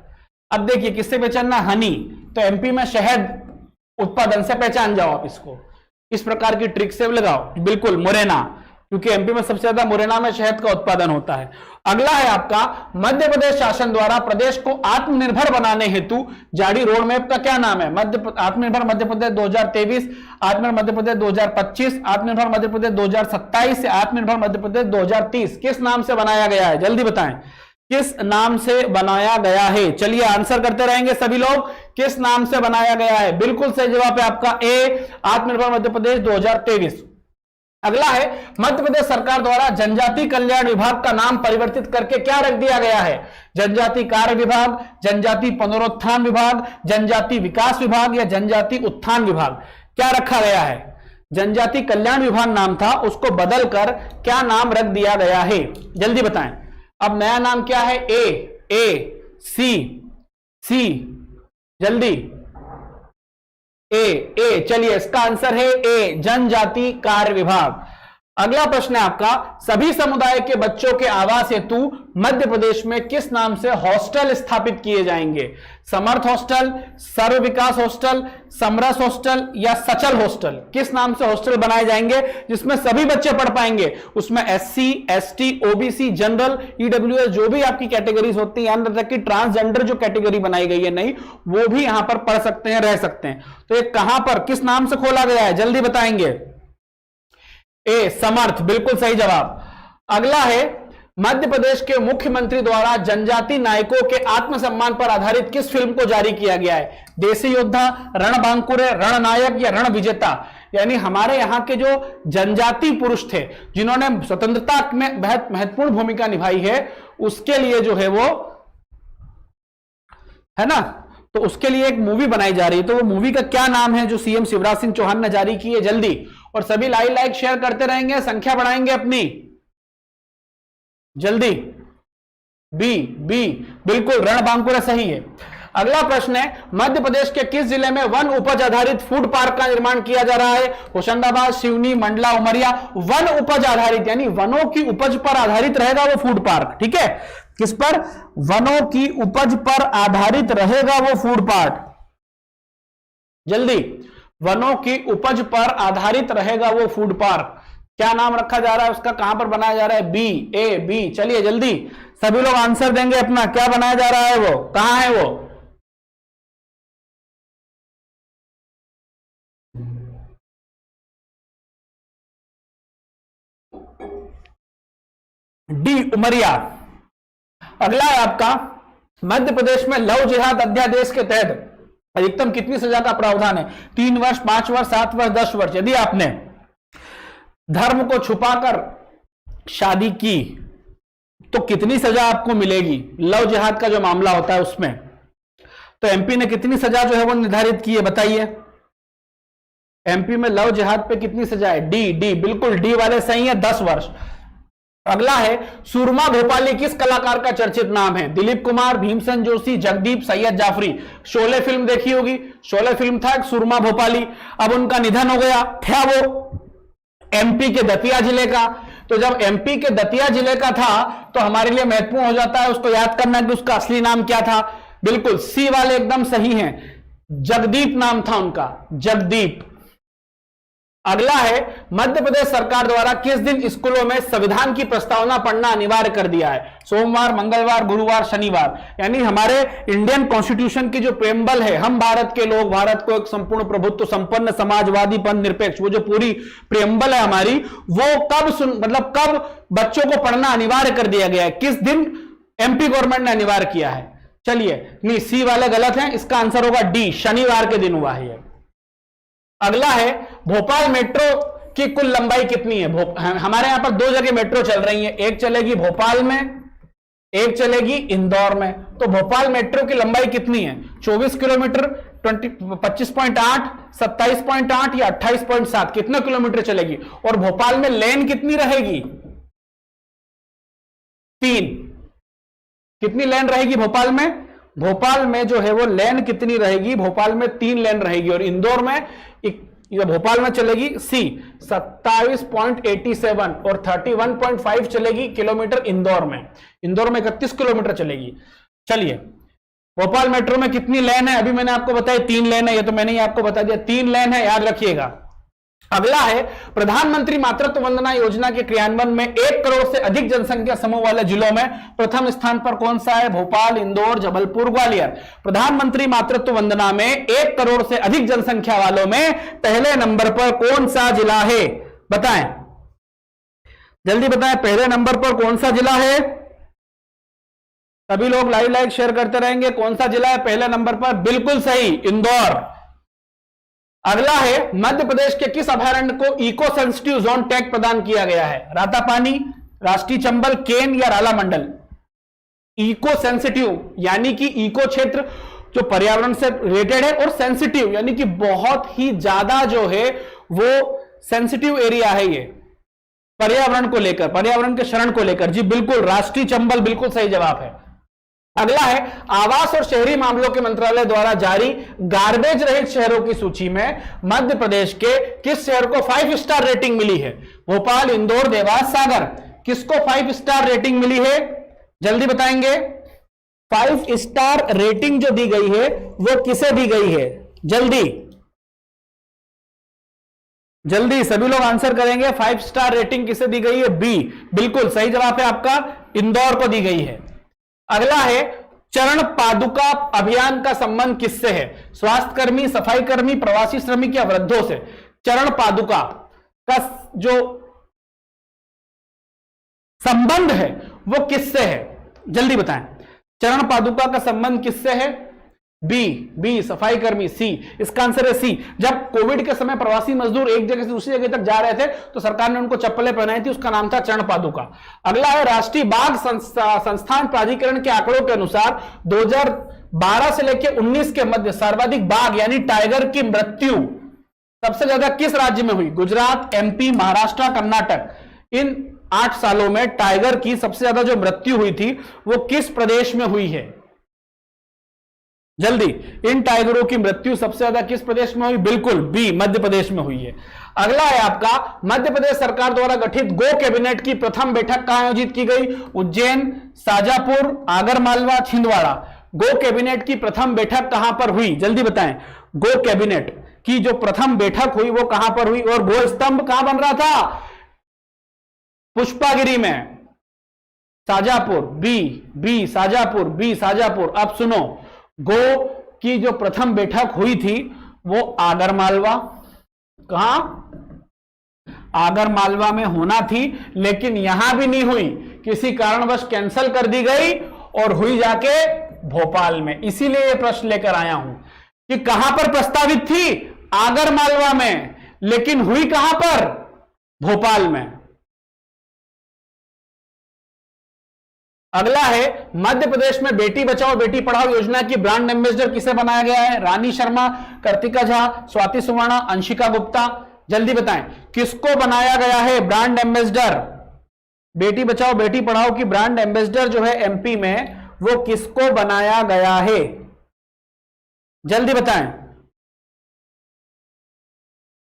Speaker 1: अब देखिए, किससे पहचानना? हनी, तो एमपी में शहद उत्पादन से पहचान जाओ आप इसको, इस प्रकार की ट्रिक से लगाओ। बिल्कुल मुरैना, क्योंकि एमपी में सबसे ज्यादा मुरैना में शहद का उत्पादन होता है। अगला है आपका, मध्य प्रदेश शासन द्वारा प्रदेश को आत्मनिर्भर बनाने हेतु जारी रोड मैप का क्या नाम है? आत्मनिर्भर मध्य प्रदेश 2023, आत्मनिर्भर मध्य प्रदेश 2025, आत्मनिर्भर मध्य प्रदेश 2027 या आत्मनिर्भर मध्य प्रदेश 2030? किस नाम से बनाया गया है? जल्दी बताएं, किस नाम से बनाया गया है? चलिए आंसर करते रहेंगे सभी लोग, किस नाम से बनाया गया है? बिल्कुल सही जवाब है आपका ए, आत्मनिर्भर मध्य प्रदेश 2023। अगला है, मध्य प्रदेश सरकार द्वारा जनजाति कल्याण विभाग का नाम परिवर्तित करके क्या रख दिया गया है? जनजाति कार्य विभाग, जनजाति पुनरुत्थान विभाग, जनजाति विकास विभाग या जनजाति उत्थान विभाग? क्या रखा गया है? जनजाति कल्याण विभाग नाम था, उसको बदलकर क्या नाम रख दिया गया है? जल्दी बताएं। अब नया नाम क्या है? ए सी, जल्दी, ए। चलिए, इसका आंसर है ए, जनजाति कार्य विभाग। अगला प्रश्न है आपका, सभी समुदाय के बच्चों के आवास हेतु मध्य प्रदेश में किस नाम से हॉस्टल स्थापित किए जाएंगे? समर्थ हॉस्टल, सर्व विकास हॉस्टल, समरस हॉस्टल या सचल हॉस्टल? किस नाम से हॉस्टल बनाए जाएंगे जिसमें सभी बच्चे पढ़ पाएंगे? उसमें SC, ST, OBC, general, EWS, जो भी आपकी कैटेगरीज होती है, यहां तक कि ट्रांसजेंडर जो कैटेगरी बनाई गई है नई, वो भी यहां पर पढ़ सकते हैं, रह सकते हैं। तो ये कहां पर, किस नाम से खोला गया है? जल्दी बताएंगे। ए, समर्थ, बिल्कुल सही जवाब। अगला है, मध्य प्रदेश के मुख्यमंत्री द्वारा जनजाति नायकों के आत्मसम्मान पर आधारित किस फिल्म को जारी किया गया है? देसी योद्धा, रणबांकुरे, रणनायक या रण विजेता? यानी हमारे यहां के जो जनजाति पुरुष थे जिन्होंने स्वतंत्रता में बहुत महत्वपूर्ण भूमिका निभाई है, उसके लिए जो है वो है ना, तो उसके लिए एक मूवी बनाई जा रही है। तो वो मूवी का क्या नाम है जो सीएम शिवराज सिंह चौहान ने जारी की है? जल्दी, और सभी लाइक शेयर करते रहेंगे, संख्या बढ़ाएंगे अपनी, जल्दी। बी, बिल्कुल रणबांकुरा सही है। अगला प्रश्न है, मध्य प्रदेश के किस जिले में वन उपज आधारित फूड पार्क का निर्माण किया जा रहा है? होशंगाबाद, सिवनी, मंडला, उमरिया। वन उपज आधारित यानी वनों की उपज पर आधारित रहेगा वो फूड पार्क, ठीक है। किस पर? वनों की उपज पर आधारित रहेगा वो फूड पार्क। जल्दी, वनों की उपज पर आधारित रहेगा वो फूड पार्क। क्या नाम रखा जा रहा है उसका? कहां पर बनाया जा रहा है? बी, ए, बी। चलिए जल्दी सभी लोग आंसर देंगे अपना, क्या बनाया जा रहा है वो, कहां है वो? डी, उमरिया। अगला है आपका, मध्य प्रदेश में लव जिहाद अध्यादेश के तहत अधिकतम कितनी सजा का प्रावधान है? 3 वर्ष, 5 वर्ष, 7 वर्ष, 10 वर्ष। यदि आपने धर्म को छुपाकर शादी की तो कितनी सजा आपको मिलेगी? लव जिहाद का जो मामला होता है उसमें तो एमपी ने कितनी सजा जो है वो निर्धारित की है, बताइए। एमपी में लव जिहाद पे कितनी सजा है? डी, डी, बिल्कुल डी वाले सही है, 10 वर्ष। अगला है, सुरमा भोपाली किस कलाकार का चर्चित नाम है? दिलीप कुमार, भीमसेन जोशी, जगदीप, सैयद जाफरी। शोले फिल्म देखी होगी, शोले फिल्म था एक सुरमा भोपाली, अब उनका निधन हो गया। था वो एमपी के दतिया जिले का, तो जब एमपी के दतिया जिले का था तो हमारे लिए महत्वपूर्ण हो जाता है उसको याद करना कि उसका असली नाम क्या था। बिल्कुल सी वाले एकदम सही हैं, जगदीप नाम था उनका, जगदीप। अगला है, मध्य प्रदेश सरकार द्वारा किस दिन स्कूलों में संविधान की प्रस्तावना पढ़ना अनिवार्य कर दिया है? सोमवार, मंगलवार, गुरुवार, शनिवार। यानी हमारे इंडियन कॉन्स्टिट्यूशन की जो प्रेम्बल है, हम भारत के लोग, भारत को एक संपूर्ण प्रभुत्व संपन्न समाजवादी पंथ निरपेक्ष, वो जो पूरी प्रेम्बल है हमारी, वो कब बच्चों को पढ़ना अनिवार्य कर दिया गया है? किस दिन एमपी गवर्नमेंट ने अनिवार्य किया है? चलिए, नहीं, सी वाले गलत हैं, इसका आंसर होगा डी, शनिवार के दिन हुआ है। अगला है, भोपाल मेट्रो की कुल लंबाई कितनी है? हमारे यहां पर 2 जगह मेट्रो चल रही है, एक चलेगी भोपाल में, एक चलेगी इंदौर में। तो भोपाल मेट्रो की लंबाई कितनी है? 24 किलोमीटर, 25.8, 27.8 या 28.7? कितने किलोमीटर चलेगी? और भोपाल में लेन कितनी रहेगी? 3। कितनी लेन रहेगी भोपाल में? भोपाल में जो है वो लेन कितनी रहेगी? भोपाल में 3 लेन रहेगी। और इंदौर में भोपाल में चलेगी सी 27.87 और 31.5 चलेगी किलोमीटर इंदौर में। इंदौर में 31 किलोमीटर चलेगी। चलिए, भोपाल मेट्रो में कितनी लेन है? अभी मैंने आपको बताया 3 लेन है, ये तो मैंने ही आपको बता दिया, 3 लेन है, याद रखिएगा। अगला है, प्रधानमंत्री मातृत्व वंदना योजना के क्रियान्वयन में 1 करोड़ से अधिक जनसंख्या समूह वाले जिलों में प्रथम स्थान पर कौन सा है? भोपाल, इंदौर, जबलपुर, ग्वालियर। प्रधानमंत्री मातृत्व वंदना में 1 करोड़ से अधिक जनसंख्या वालों में पहले नंबर पर कौन सा जिला है? बताएं, जल्दी बताएं, पहले नंबर पर कौन सा जिला है? सभी लोग लाइक शेयर करते रहेंगे। कौन सा जिला है पहले नंबर पर? बिल्कुल सही, इंदौर। अगला है, मध्य प्रदेश के किस अभयारण्य को इको सेंसिटिव जोन टैग प्रदान किया गया है? रातापानी, राष्ट्रीय चंबल, केन या राला मंडल? इको सेंसिटिव यानी कि इको क्षेत्र जो पर्यावरण से रिलेटेड है, और सेंसिटिव यानी कि बहुत ही ज्यादा जो है वो सेंसिटिव एरिया है ये पर्यावरण को लेकर, पर्यावरण के शरण को लेकर। जी बिल्कुल, राष्ट्रीय चंबल बिल्कुल सही जवाब है। अगला है, आवास और शहरी मामलों के मंत्रालय द्वारा जारी गार्बेज रहित शहरों की सूची में मध्य प्रदेश के किस शहर को 5 स्टार रेटिंग मिली है? भोपाल, इंदौर, देवास, सागर। किसको 5 स्टार रेटिंग मिली है? जल्दी बताएंगे। 5 स्टार रेटिंग जो दी गई है वो किसे दी गई है? जल्दी जल्दी सभी लोग आंसर करेंगे। 5 स्टार रेटिंग किसे दी गई है? बी, बिल्कुल सही जवाब है आपका, इंदौर को दी गई है। अगला है, चरण पादुका अभियान का संबंध किससे है? स्वास्थ्य कर्मी, सफाई कर्मी, प्रवासी श्रमिक या वृद्धों से? चरण पादुका का जो संबंध है वो किससे है? जल्दी बताएं, चरण पादुका का संबंध किससे है? बी सफाई कर्मी। सी, इसका आंसर है सी। जब कोविड के समय प्रवासी मजदूर एक जगह से दूसरी जगह तक जा रहे थे तो सरकार ने उनको चप्पलें पहनाई थी, उसका नाम था चरण पादुका। अगला है, राष्ट्रीय बाघ संस्थान प्राधिकरण के आंकड़ों के अनुसार 2012 से लेकर 19 के मध्य सर्वाधिक बाघ यानी टाइगर की मृत्यु सबसे ज्यादा किस राज्य में हुई? गुजरात, एमपी, महाराष्ट्र, कर्नाटक। इन 8 सालों में टाइगर की सबसे ज्यादा जो मृत्यु हुई थी वो किस प्रदेश में हुई है? जल्दी, इन टाइगरों की मृत्यु सबसे ज्यादा किस प्रदेश में हुई? बिल्कुल बी, मध्य प्रदेश में हुई है। अगला है आपका, मध्य प्रदेश सरकार द्वारा गठित गो कैबिनेट की प्रथम बैठक कहां आयोजित की गई? उज्जैन, शाजापुर, आगरमालवा, छिंदवाड़ा। गो कैबिनेट की प्रथम बैठक कहां पर हुई? जल्दी बताएं। गो कैबिनेट की जो प्रथम बैठक हुई वो कहां पर हुई? और गो स्तंभ कहां बन रहा था? पुष्पागिरी में। शाजापुर, बी शाजापुर, बी शाजापुर। अब सुनो, गो की जो प्रथम बैठक हुई थी वो आगरमालवा, कहां? आगरमालवा में होना थी, लेकिन यहां भी नहीं हुई, किसी कारणवश कैंसिल कर दी गई और हुई जाके भोपाल में। इसीलिए यह प्रश्न लेकर आया हूं कि कहां पर प्रस्तावित थी? आगरमालवा में, लेकिन हुई कहां पर? भोपाल में। अगला है, मध्य प्रदेश में बेटी बचाओ बेटी पढ़ाओ योजना की ब्रांड एम्बेसडर किसे बनाया गया है? रानी शर्मा, कार्तिका झा, स्वाति सुवर्णा, अंशिका गुप्ता। जल्दी बताएं, किसको बनाया गया है ब्रांड एम्बेसडर? बेटी बचाओ बेटी पढ़ाओ की ब्रांड एम्बेसडर जो है एमपी में, वो किसको बनाया गया है? जल्दी बताएं।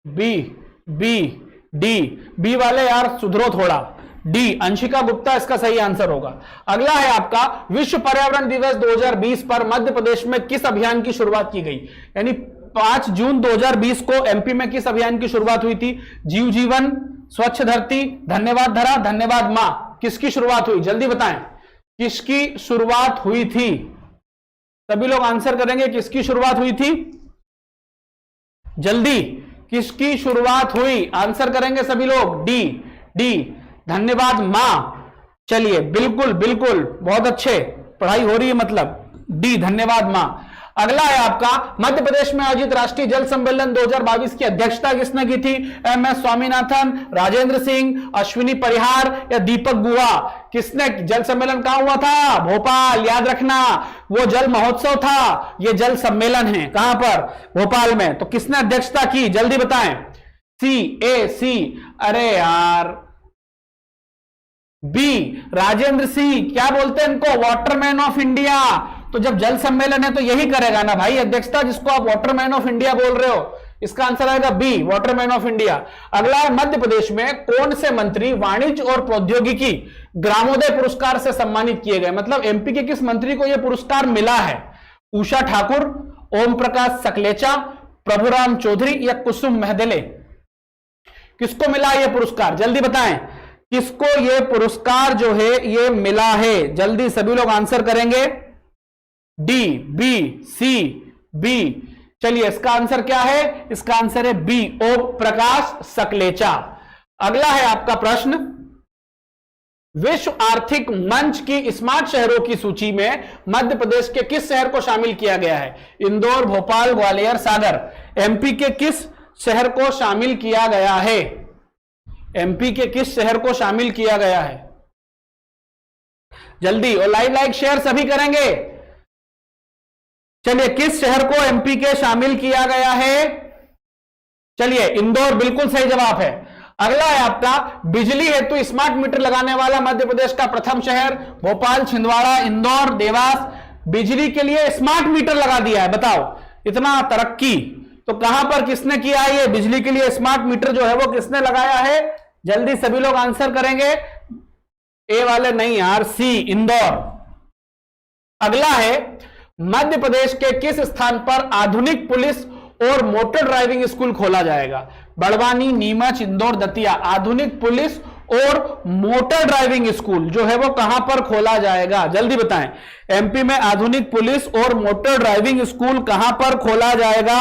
Speaker 1: बी, डी वाले यार सुधरो थोड़ा। डी, अंशिका गुप्ता इसका सही आंसर होगा। अगला है आपका, विश्व पर्यावरण दिवस 2020 पर मध्य प्रदेश में किस अभियान की शुरुआत की गई? यानी 5 जून 2020 को एमपी में किस अभियान की शुरुआत हुई थी? जीव जीवन, स्वच्छ धरती, धन्यवाद धरा, धन्यवाद मां। किसकी शुरुआत हुई? जल्दी बताएं, किसकी शुरुआत हुई थी? सभी लोग आंसर करेंगे, किसकी शुरुआत हुई थी? जल्दी, किसकी शुरुआत हुई? आंसर करेंगे सभी लोग। डी, धन्यवाद मां। चलिए, बिल्कुल बिल्कुल, बहुत अच्छे, पढ़ाई हो रही है मतलब। डी, धन्यवाद मां। अगला है आपका, मध्य प्रदेश में आयोजित राष्ट्रीय जल सम्मेलन 2022 की अध्यक्षता किसने की थी? एम.एस. स्वामीनाथन, राजेंद्र सिंह, अश्विनी परिहार या दीपक गुहा। किसने? जल सम्मेलन कहां हुआ था? भोपाल। याद रखना, वो जल महोत्सव था, ये जल सम्मेलन है। कहां पर? भोपाल में। तो किसने अध्यक्षता की? जल्दी बताएं। सी। अरे यार, बी, राजेंद्र सिंह। क्या बोलते हैं इनको? Waterman of India. तो जब जल सम्मेलन है तो यही करेगा ना भाई अध्यक्षता, जिसको आप वाटरमैन ऑफ इंडिया बोल रहे हो। इसका आंसर आएगा बी, वाटरमैन ऑफ इंडिया। अगला है, मध्य प्रदेश में कौन से मंत्री वाणिज्य और प्रौद्योगिकी ग्रामोदय पुरस्कार से सम्मानित किए गए? मतलब एमपी के किस मंत्री को यह पुरस्कार मिला है? उषा ठाकुर, ओम प्रकाश सकलेचा, प्रभुराम चौधरी या कुसुम महदले। किसको मिला यह पुरस्कार? जल्दी बताएं, किसको यह पुरस्कार जो है यह मिला है? जल्दी सभी लोग आंसर करेंगे। D, B, C, B. चलिए, इसका आंसर क्या है? इसका आंसर है बी, ओम प्रकाश सकलेचा। अगला है आपका प्रश्न, विश्व आर्थिक मंच की स्मार्ट शहरों की सूची में मध्य प्रदेश के किस शहर को शामिल किया गया है? इंदौर, भोपाल, ग्वालियर, सागर। एमपी के किस शहर को शामिल किया गया है? एमपी के किस शहर को शामिल किया गया है? जल्दी, और लाइक शेयर सभी करेंगे। चलिए, किस शहर को एमपी के शामिल किया गया है? चलिए, इंदौर बिल्कुल सही जवाब है। अगला है आपका, बिजली हेतु स्मार्ट मीटर लगाने वाला मध्य प्रदेश का प्रथम शहर? भोपाल, छिंदवाड़ा, इंदौर, देवास। बिजली के लिए स्मार्ट मीटर लगा दिया है, बताओ, इतना तरक्की। तो कहां पर किसने किया है? ये बिजली के लिए स्मार्ट मीटर जो है वो किसने लगाया है? जल्दी सभी लोग आंसर करेंगे। ए वाले नहीं यार, सी, इंदौर। अगला है, मध्य प्रदेश के किस स्थान पर आधुनिक पुलिस और मोटर ड्राइविंग स्कूल खोला जाएगा? बड़वानी, नीमच, इंदौर, दतिया। आधुनिक पुलिस और मोटर ड्राइविंग स्कूल जो है वो कहां पर खोला जाएगा? जल्दी बताएं। एमपी में आधुनिक पुलिस और मोटर ड्राइविंग स्कूल कहां पर खोला जाएगा?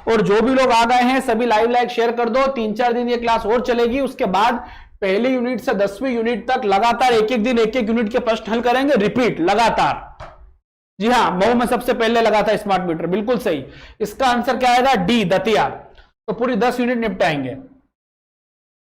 Speaker 1: और जो भी लोग आ गए हैं सभी लाइक शेयर कर दो। 3-4 दिन ये क्लास और चलेगी, उसके बाद पहली यूनिट से 10वीं यूनिट तक लगातार एक दिन एक यूनिट के प्रश्न हल करेंगे, रिपीट लगातार। जी हां, मऊ में सबसे पहले लगा था स्मार्ट मीटर, बिल्कुल सही। इसका आंसर क्या आएगा? डी, दतिया। तो पूरी 10 यूनिट निपटाएंगे।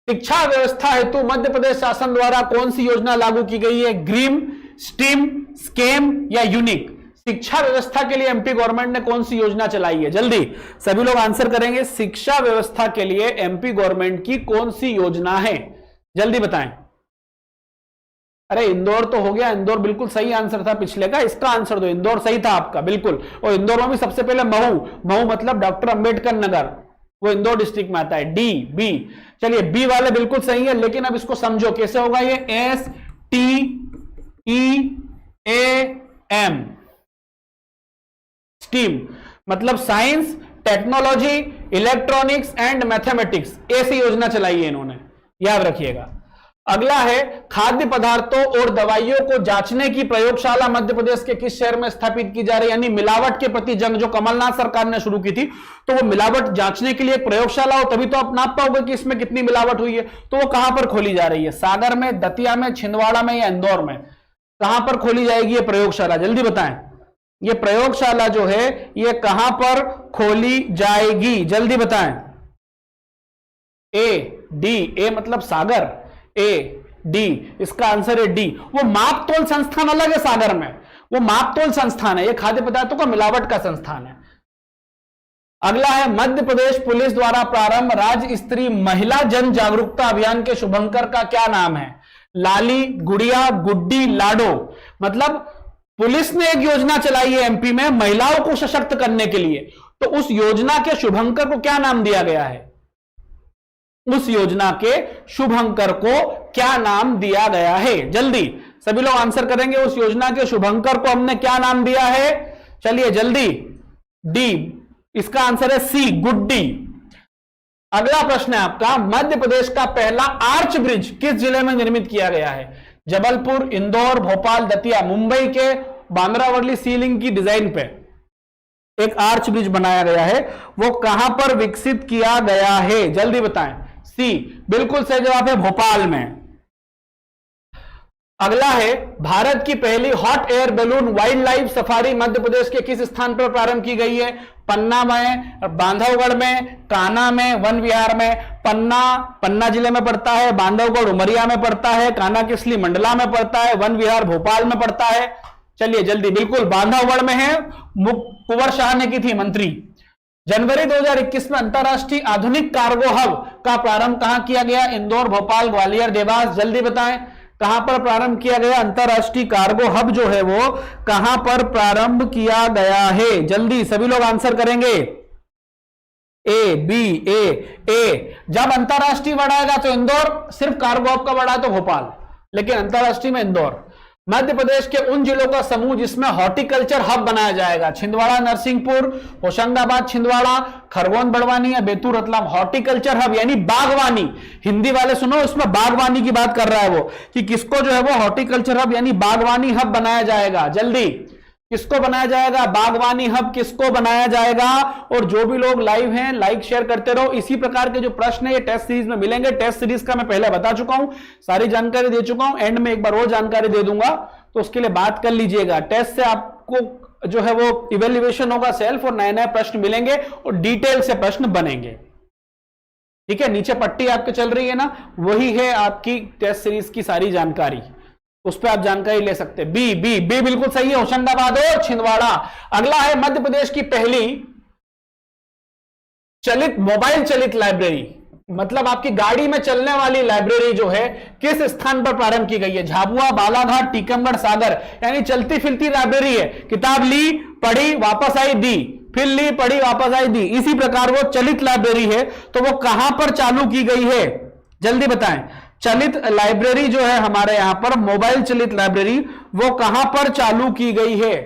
Speaker 1: शिक्षा व्यवस्था हेतु मध्य प्रदेश शासन द्वारा कौन सी योजना लागू की गई है? ग्रीम, स्टीम, स्केम या यूनिक। शिक्षा व्यवस्था के लिए एमपी गवर्नमेंट ने कौन सी योजना चलाई है? जल्दी सभी लोग आंसर करेंगे। शिक्षा व्यवस्था के लिए एमपी गवर्नमेंट की कौन सी योजना है? जल्दी बताएं। अरे इंदौर तो हो गया, इंदौर बिल्कुल सही आंसर था पिछले का, इसका आंसर दो। इंदौर सही था आपका बिल्कुल। और इंदौर में भी सबसे पहले महू, महू मतलब डॉक्टर अंबेडकर नगर, वो इंदौर डिस्ट्रिक्ट में आता है। डी बी, चलिए बी वाले बिल्कुल सही है, लेकिन अब इसको समझो कैसे होगा ये। S T E A M, STEAM मतलब science, technology, electronics and mathematics, ऐसी योजना चलाई है इन्होंने, याद रखिएगा। अगला है खाद्य पदार्थों और दवाइयों को जांचने की प्रयोगशाला मध्य प्रदेश के किस शहर में स्थापित की जा रही है। यानी मिलावट के प्रति जंग जो कमलनाथ सरकार ने शुरू की थी, तो वो मिलावट जांचने के लिए एक प्रयोगशाला हो, तभी तो आप नाप पाओगे कि इसमें कितनी मिलावट हुई है। तो वो कहां पर खोली जा रही है? सागर में, दतिया में, छिंदवाड़ा में या इंदौर में? कहां पर खोली जाएगी ये प्रयोगशाला, जल्दी बताएं। ये प्रयोगशाला जो है ये कहां पर खोली जाएगी, जल्दी बताएं। ए डी, ए मतलब सागर, ए डी, इसका आंसर है डी। वो मापतोल संस्थान अलग है सागर में, वो मापतोल संस्थान है, ये खाद्य पदार्थों का मिलावट का संस्थान है। अगला है मध्य प्रदेश पुलिस द्वारा प्रारंभ राज्य स्तरीय महिला जन जागरूकता अभियान के शुभंकर का क्या नाम है? लाली, गुड़िया, गुड्डी, लाडो। मतलब पुलिस ने एक योजना चलाई है एमपी में महिलाओं को सशक्त करने के लिए, तो उस योजना के शुभंकर को क्या नाम दिया गया है? उस योजना के शुभंकर को क्या नाम दिया गया है? जल्दी सभी लोग आंसर करेंगे। उस योजना के शुभंकर को हमने क्या नाम दिया है? चलिए जल्दी। डी, इसका आंसर है सी, गुड्डी। अगला प्रश्न है आपका, मध्य प्रदेश का पहला आर्च ब्रिज किस जिले में निर्मित किया गया है? जबलपुर, इंदौर, भोपाल, दतिया। मुंबई के बांद्रावरली सी लिंक की डिजाइन पे एक आर्च ब्रिज बनाया गया है, वो कहां पर विकसित किया गया है? जल्दी बताएं। सी, बिल्कुल सही जवाब है, भोपाल में। अगला है भारत की पहली hot air balloon wildlife safari Madhya Pradesh के किस स्थान पर प्रारंभ की गई है? पन्ना में, बांधवगढ़ में, कान्हा में, वन विहार में। पन्ना जिले में पड़ता है, बांधवगढ़ उमरिया में पड़ता है, कान्हा किसली मंडला में पड़ता है, वन विहार भोपाल में पड़ता है। चलिए जल्दी, बिल्कुल बांधवगढ़ में है, कुंवर शाह ने की थी मंत्री। जनवरी 2021 में अंतरराष्ट्रीय आधुनिक कार्गो हब का प्रारंभ कहां किया गया? इंदौर, भोपाल, ग्वालियर, देवास। जल्दी बताएं कहां पर प्रारंभ किया गया? अंतरराष्ट्रीय कार्गो हब जो है वो कहां पर प्रारंभ किया गया है? जल्दी सभी लोग आंसर करेंगे। ए बी, ए। जब अंतरराष्ट्रीय बढ़ाएगा तो इंदौर, सिर्फ कार्गो हब का बढ़ा तो भोपाल, लेकिन अंतरराष्ट्रीय में इंदौर। मध्य प्रदेश के उन जिलों का समूह जिसमें हॉर्टिकल्चर हब बनाया जाएगा? छिंदवाड़ा, नरसिंहपुर, होशंगाबाद, छिंदवाड़ा, खरगोन, बड़वानी या बैतूल, रतलाम। हॉर्टिकल्चर हब यानी बागवानी, हिंदी वाले सुनो, इसमें बागवानी की बात कर रहा है वो, कि किसको जो है वो हॉर्टिकल्चर हब यानी बागवानी हब बनाया जाएगा। जल्दी किसको बनाया जाएगा? बागवानी हब किसको बनाया जाएगा? और जो भी लोग लाइव हैं लाइक शेयर करते रहो। इसी प्रकार के जो प्रश्न है ये टेस्ट सीरीज में मिलेंगे। टेस्ट सीरीज का मैं पहले बता चुका हूं, सारी जानकारी दे चुका हूं, एंड में एक बार और जानकारी दे दूंगा, तो उसके लिए बात कर लीजिएगा। टेस्ट से आपको जो है वो इवेल्युएशन होगा सेल्फ, और नए नए प्रश्न मिलेंगे और डिटेल से प्रश्न बनेंगे। ठीक है, नीचे पट्टी आपके चल रही है ना, वही है आपकी टेस्ट सीरीज की सारी जानकारी, उस पर आप जानकारी ले सकते हैं। बी बी बी बिल्कुल सही है, होशंगाबाद और छिंदवाड़ा। अगला है मध्य प्रदेश की पहली मोबाइल चलित लाइब्रेरी, मतलब आपकी गाड़ी में चलने वाली लाइब्रेरी जो है किस स्थान पर प्रारंभ की गई है? झाबुआ, बालाघाट, टीकमगढ़, सागर। यानी चलती फिरती लाइब्रेरी है, किताब ली, पढ़ी, वापस आई, दी, फिर ली, पढ़ी, वापस आई, दी। इसी प्रकार वो चलित लाइब्रेरी है, तो वो कहां पर चालू की गई है? जल्दी बताएं। चलित लाइब्रेरी जो है हमारे यहां पर, मोबाइल चलित लाइब्रेरी, वो कहां पर चालू की गई है?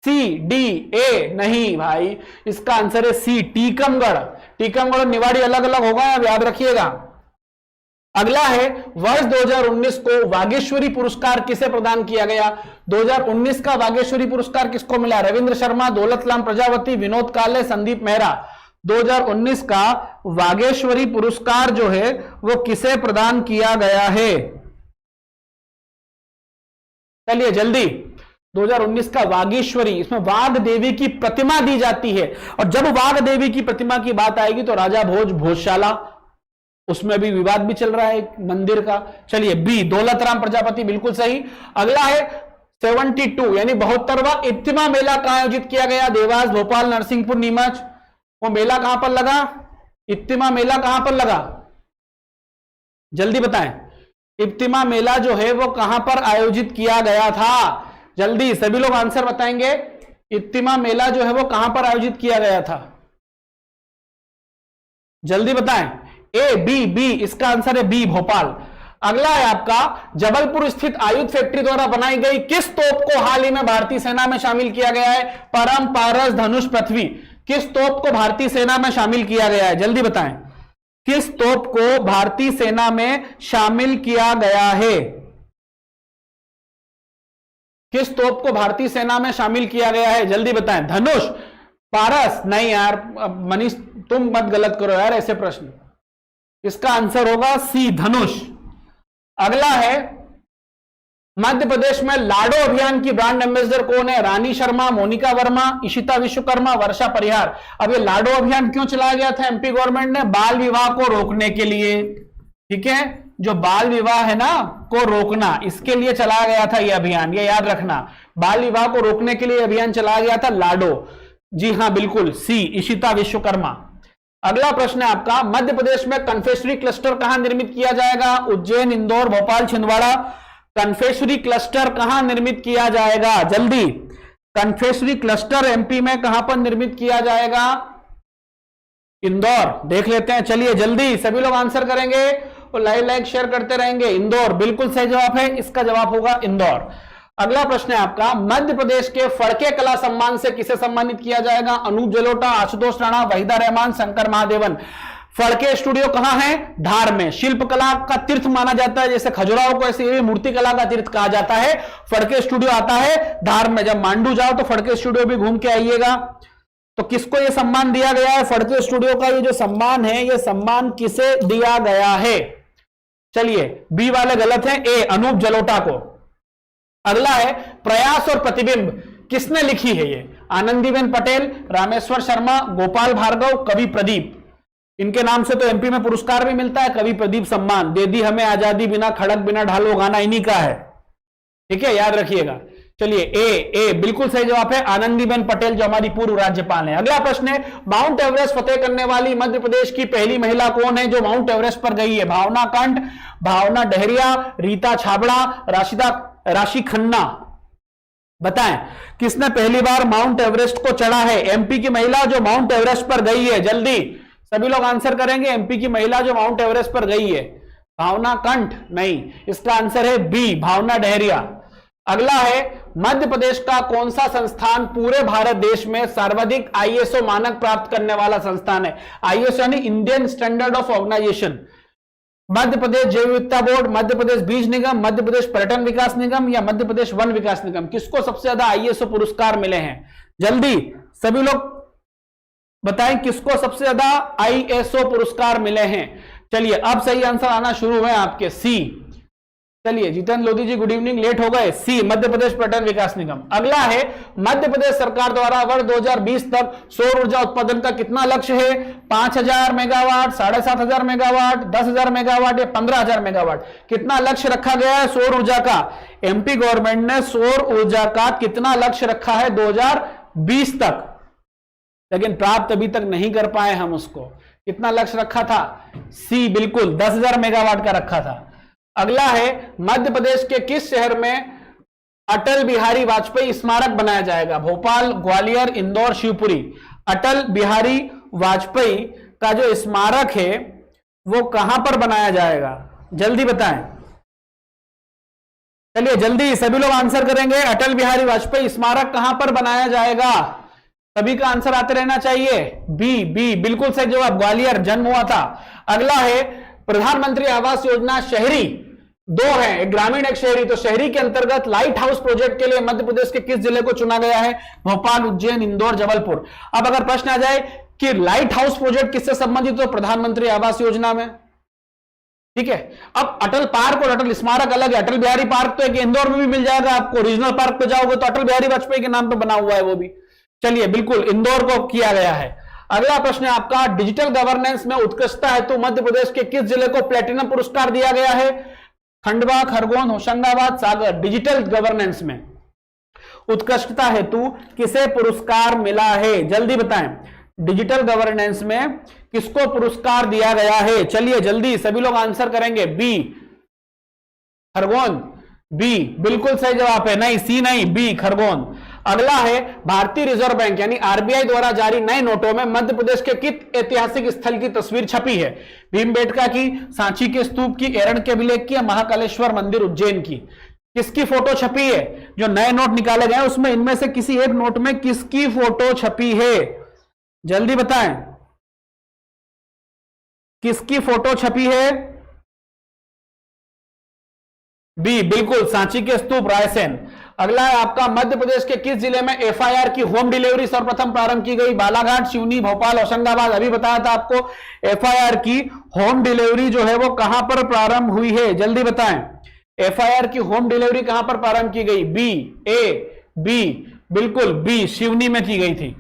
Speaker 1: सी, डी, ए। नहीं भाई, इसका आंसर है सी, टीकमगढ़। टीकमगढ़ और निवाड़ी अलग अलग होगा, आप याद रखिएगा। अगला है वर्ष 2019 को वागेश्वरी पुरस्कार किसे प्रदान किया गया? 2019 का वागेश्वरी पुरस्कार किसको मिला? रविंद्र शर्मा, दौलतराम प्रजापति, विनोद काले, संदीप मेहरा। 2019 का वागेश्वरी पुरस्कार जो है वो किसे प्रदान किया गया है? चलिए जल्दी, 2019 का वागेश्वरी, इसमें वाघ देवी की प्रतिमा दी जाती है, और जब वाघ देवी की प्रतिमा की बात आएगी तो राजा भोज भोजशाला, उसमें भी विवाद भी चल रहा है मंदिर का। चलिए बी, दौलतराम प्रजापति, बिल्कुल सही। अगला है 72 यानी 72वां इज्तिमा मेला कहां आयोजित किया गया? देवास, भोपाल, नरसिंहपुर, नीमच। वो मेला कहां पर लगा? इज्तिमा मेला कहां पर लगा? जल्दी बताएं। इज्तिमा मेला जो है वो कहां पर आयोजित किया गया था? जल्दी सभी लोग आंसर बताएंगे। इज्तिमा मेला जो है वो कहां पर आयोजित किया गया था? जल्दी बताएं। ए, बी, बी, इसका आंसर है बी, भोपाल। अगला है आपका, जबलपुर स्थित आयुध फैक्ट्री द्वारा बनाई गई किस तोप को हाल ही में भारतीय सेना में शामिल किया गया है? परम, पारस, धनुष, पृथ्वी, किस तोप को भारतीय सेना में शामिल किया गया है? जल्दी बताएं, किस तोप को भारतीय सेना में शामिल किया गया है? किस तोप को भारतीय सेना में शामिल किया गया है? जल्दी बताएं। धनुष, पारस? नहीं यार मनीष, तुम मत गलत करो यार ऐसे प्रश्न। इसका आंसर होगा सी, धनुष। अगला है, मध्य प्रदेश में लाडो अभियान की ब्रांड एम्बेसडर कौन है? रानी शर्मा, मोनिका वर्मा, इशिता विश्वकर्मा, वर्षा परिहार। अब ये लाडो अभियान क्यों चलाया गया था एमपी गवर्नमेंट ने? बाल विवाह को रोकने के लिए। ठीक है, जो बाल विवाह है ना को रोकना, इसके लिए चलाया गया था यह अभियान, ये याद रखना। बाल विवाह को रोकने के लिए अभियान चलाया गया था लाडो। जी हां बिल्कुल, सी, इशिता विश्वकर्मा। अगला प्रश्न है आपका, मध्य प्रदेश में कन्फेक्शनरी क्लस्टर कहां निर्मित किया जाएगा? उज्जैन, इंदौर, भोपाल, छिंदवाड़ा। कन्फेक्शनरी क्लस्टर कहां निर्मित किया जाएगा? जल्दी, कन्फेक्शनरी क्लस्टर एमपी में कहां पर निर्मित किया जाएगा? इंदौर। देख लेते हैं, चलिए जल्दी सभी लोग आंसर करेंगे और लाइक शेयर करते रहेंगे। इंदौर बिल्कुल सही जवाब है, इसका जवाब होगा इंदौर। अगला प्रश्न है आपका, मध्य प्रदेश के फड़के कला सम्मान से किसे सम्मानित किया जाएगा? अनूप जलोटा, आशुतोष राणा, वहीदा रहमान, शंकर महादेवन। फड़के स्टूडियो कहां है? धार में। शिल्प कला का तीर्थ माना जाता है, जैसे खजुराहो को ऐसे मूर्ति कला का तीर्थ कहा जाता है। फड़के स्टूडियो आता है धार में। जब मांडू जाओ तो फड़के स्टूडियो भी घूम के आइएगा। तो किसको यह सम्मान दिया गया है? फड़के स्टूडियो का ये जो सम्मान है, यह सम्मान किसे दिया गया है? चलिए, बी वाले गलत हैं, ए, अनूप जलोटा को। अगला है, प्रयास और प्रतिबिंब किसने लिखी है? ये आनंदीबेन पटेल, रामेश्वर शर्मा, गोपाल भार्गव, कवि प्रदीप। इनके नाम से तो एमपी में पुरस्कार भी मिलता है, कवि प्रदीप सम्मान। दे दी हमें आजादी बिना खड़क बिना ढालो, गाना इन्हीं का है। ठीक है, याद रखिएगा। चलिए, ए बिल्कुल सही जवाब है, आनंदीबेन पटेल जो हमारी पूर्व राज्यपाल है। अगला प्रश्न है, माउंट एवरेस्ट फतेह करने वाली मध्य प्रदेश की पहली महिला कौन है जो माउंट एवरेस्ट पर गई है? भावना कंठ, भावना डहरिया, रीता छाबड़ा, राशि खन्ना। बताएं, किसने पहली बार माउंट एवरेस्ट को चढ़ा है? एमपी की महिला जो माउंट एवरेस्ट पर गई है। जल्दी सभी लोग आंसर करेंगे। एमपी की महिला जो माउंट एवरेस्ट पर गई है, भावना कंठ? नहीं, इसका आंसर है बी, भावना डहरिया। अगला है, मध्य प्रदेश का कौन सा संस्थान पूरे भारत देश में सर्वाधिक आईएसओ मानक प्राप्त करने वाला संस्थान है? आईएसओ यानी Indian standard of organisation. Madhya Pradesh जैव विविधता बोर्ड, मध्य प्रदेश बीज निगम, मध्य प्रदेश पर्यटन विकास निगम या मध्य प्रदेश वन विकास निगम। किसको सबसे ज्यादा आईएसओ पुरस्कार मिले हैं? जल्दी सभी लोग बताएं, किसको सबसे ज्यादा आईएसओ पुरस्कार मिले हैं? चलिए, अब सही आंसर आना शुरू हुए आपके, सी। चलिए, जितेंद्र लोधी जी गुड इवनिंग, लेट हो गए, सी, मध्य प्रदेश पर्यटन विकास निगम। अगला है, मध्य प्रदेश सरकार द्वारा वर्ष 2020 तक सौर ऊर्जा उत्पादन का कितना लक्ष्य है? 5000 मेगावाट, 7500 मेगावाट, 10,000 मेगावाट या 15,000 मेगावाट? कितना लक्ष्य रखा गया है सौर ऊर्जा का? एमपी गवर्नमेंट ने सौर ऊर्जा का कितना लक्ष्य रखा है 2020 तक, लेकिन प्राप्त अभी तक नहीं कर पाए हम उसको। कितना लक्ष्य रखा था? सी, बिल्कुल 10,000 मेगावाट का रखा था। अगला है, मध्य प्रदेश के किस शहर में अटल बिहारी वाजपेयी स्मारक बनाया जाएगा? भोपाल, ग्वालियर, इंदौर, शिवपुरी। अटल बिहारी वाजपेयी का जो स्मारक है वो कहां पर बनाया जाएगा? जल्दी बताएं। चलिए जल्दी सभी लोग आंसर करेंगे। अटल बिहारी वाजपेयी स्मारक कहां पर बनाया जाएगा? सभी का आंसर आते रहना चाहिए। बी, बी बिल्कुल सही जवाब, ग्वालियर जन्म हुआ था। अगला है, प्रधानमंत्री आवास योजना शहरी दो है, एक ग्रामीण एक शहरी। तो शहरी के अंतर्गत लाइट हाउस प्रोजेक्ट के लिए मध्य प्रदेश के किस जिले को चुना गया है? भोपाल, उज्जैन, इंदौर, जबलपुर। अब अगर प्रश्न आ जाए कि लाइट हाउस प्रोजेक्ट किससे संबंधित हो? प्रधानमंत्री आवास योजना में। ठीक है, अब अटल पार्क और अटल स्मारक अलग है। अटल बिहारी पार्क तो एक इंदौर में भी मिल जाएगा आपको, रीजनल पार्क पे जाओगे तो अटल बिहारी वाजपेयी के नाम पे बना हुआ है वो भी। चलिए, बिल्कुल इंदौर को किया गया है। अगला प्रश्न है आपका, डिजिटल गवर्नेंस में उत्कृष्टता हेतु मध्य प्रदेश के किस जिले को प्लेटिनम पुरस्कार दिया गया है? खंडवा, खरगोन, होशंगाबाद, सागर। डिजिटल गवर्नेंस में उत्कृष्टता हेतु किसे पुरस्कार मिला है? जल्दी बताएं, डिजिटल गवर्नेंस में किसको पुरस्कार दिया गया है? चलिए जल्दी सभी लोग आंसर करेंगे। बी, खरगोन, बी बिल्कुल सही जवाब है, नहीं सी नहीं, बी खरगोन। अगला है भारतीय रिजर्व बैंक यानी आरबीआई द्वारा जारी नए नोटों में मध्य प्रदेश के किस ऐतिहासिक स्थल की तस्वीर छपी है? भीमबेटका की, सांची के स्तूप की, एरण के अभिलेख की, या महाकालेश्वर मंदिर उज्जैन की? किसकी फोटो छपी है? जो नए नोट निकाले गए उसमें इनमें से किसी एक नोट में किसकी फोटो छपी है? जल्दी बताएं, किसकी फोटो छपी है? बी बिल्कुल सांची के स्तूप, रायसेन। अगला है आपका मध्य प्रदेश के किस जिले में एफआईआर की होम डिलीवरी सर्वप्रथम प्रारंभ की गई? बालाघाट, सिवनी, भोपाल, होशंगाबाद। अभी बताया था आपको एफआईआर की होम डिलीवरी जो है वो कहां पर प्रारंभ हुई है? जल्दी बताएं, एफआईआर की होम डिलीवरी कहां पर प्रारंभ की गई? बी, ए, बी, बिल्कुल बी, सिवनी में की गई थी।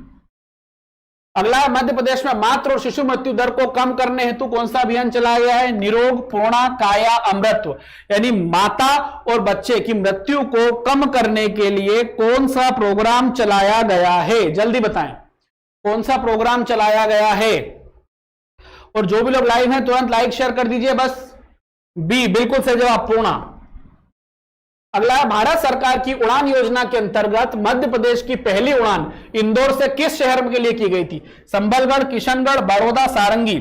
Speaker 1: अगला मध्य प्रदेश में मातृ और शिशु मृत्यु दर को कम करने हेतु कौन सा अभियान चलाया गया है? निरोग, पूर्णा, काया, अमृतत्व। यानी माता और बच्चे की मृत्यु को कम करने के लिए कौन सा प्रोग्राम चलाया गया है? जल्दी बताएं, कौन सा प्रोग्राम चलाया गया है? और जो भी लोग लाइव हैं तुरंत लाइक शेयर कर दीजिए बस। बी बिल्कुल सही जवाब, पूर्णा। अगला है भारत सरकार की उड़ान योजना के अंतर्गत मध्य प्रदेश की पहली उड़ान इंदौर से किस शहर के लिए की गई थी? संबलगढ़, किशनगढ़, बड़ौदा, सारंगी।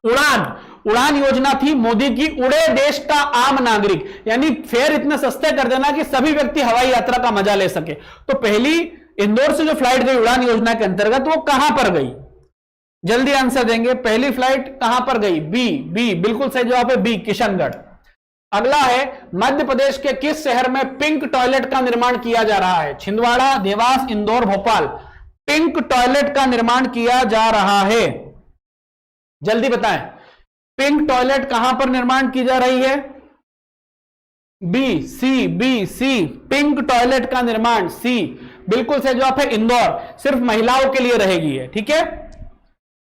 Speaker 1: उड़ान योजना थी मोदी की, उड़े देश का आम नागरिक, यानी फेयर इतने सस्ते कर देना कि सभी व्यक्ति हवाई यात्रा का मजा ले सके। तो पहली इंदौर से जो फ्लाइट गई उड़ान योजना के अंतर्गत वो कहां पर गई? जल्दी आंसर देंगे, पहली फ्लाइट कहां पर गई? बी, बी बिल्कुल सही जवाब है, बी किशनगढ़। अगला है मध्य प्रदेश के किस शहर में पिंक टॉयलेट का निर्माण किया जा रहा है? छिंदवाड़ा, देवास, इंदौर, भोपाल। पिंक टॉयलेट का निर्माण किया जा रहा है, जल्दी बताएं, पिंक टॉयलेट कहां पर निर्माण की जा रही है? बी, सी, बी, सी, पिंक टॉयलेट का निर्माण, सी बिल्कुल सही जवाब है, इंदौर। सिर्फ महिलाओं के लिए रहेगी है, ठीक है।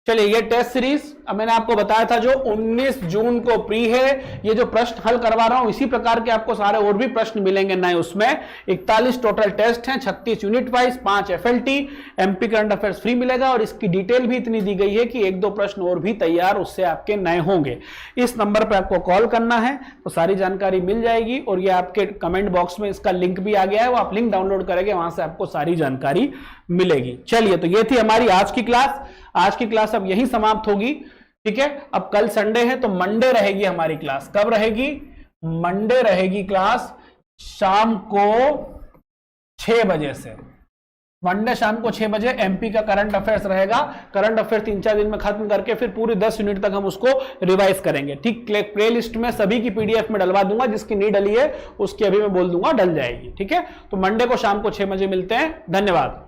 Speaker 1: चलिए ये टेस्ट सीरीज अब मैंने आपको बताया था जो 19 जून को प्री है, ये जो प्रश्न हल करवा रहा हूं इसी प्रकार के आपको सारे और भी प्रश्न मिलेंगे नए। उसमें 41 टोटल टेस्ट हैं, 36 unit wise, 5 FLT, MP current affairs free मिलेगा और इसकी डिटेल भी इतनी दी गई है कि 1-2 प्रश्न और भी तैयार उससे आपके नए होंगे। इस नंबर पर आपको कॉल करना है तो सारी जानकारी मिल जाएगी और ये आपके कमेंट बॉक्स में इसका लिंक भी आ गया है, वो आप लिंक डाउनलोड करेंगे, वहां से आपको सारी जानकारी मिलेगी। चलिए तो ये थी हमारी आज की क्लास। आज की क्लास अब यही समाप्त होगी, ठीक है। अब कल संडे है तो मंडे रहेगी हमारी क्लास। कब रहेगी? मंडे रहेगी क्लास शाम को 6 बजे से। मंडे शाम को 6 बजे एमपी का करंट अफेयर्स रहेगा। करंट अफेयर 3-4 दिन में खत्म करके फिर पूरी 10 यूनिट तक हम उसको रिवाइज करेंगे, ठीक। प्ले लिस्ट में सभी की पीडीएफ में डलवा दूंगा, जिसकी नहीं डली है उसकी अभी मैं बोल दूंगा डल जाएगी, ठीक है। तो मंडे को शाम को 6 बजे मिलते हैं। धन्यवाद।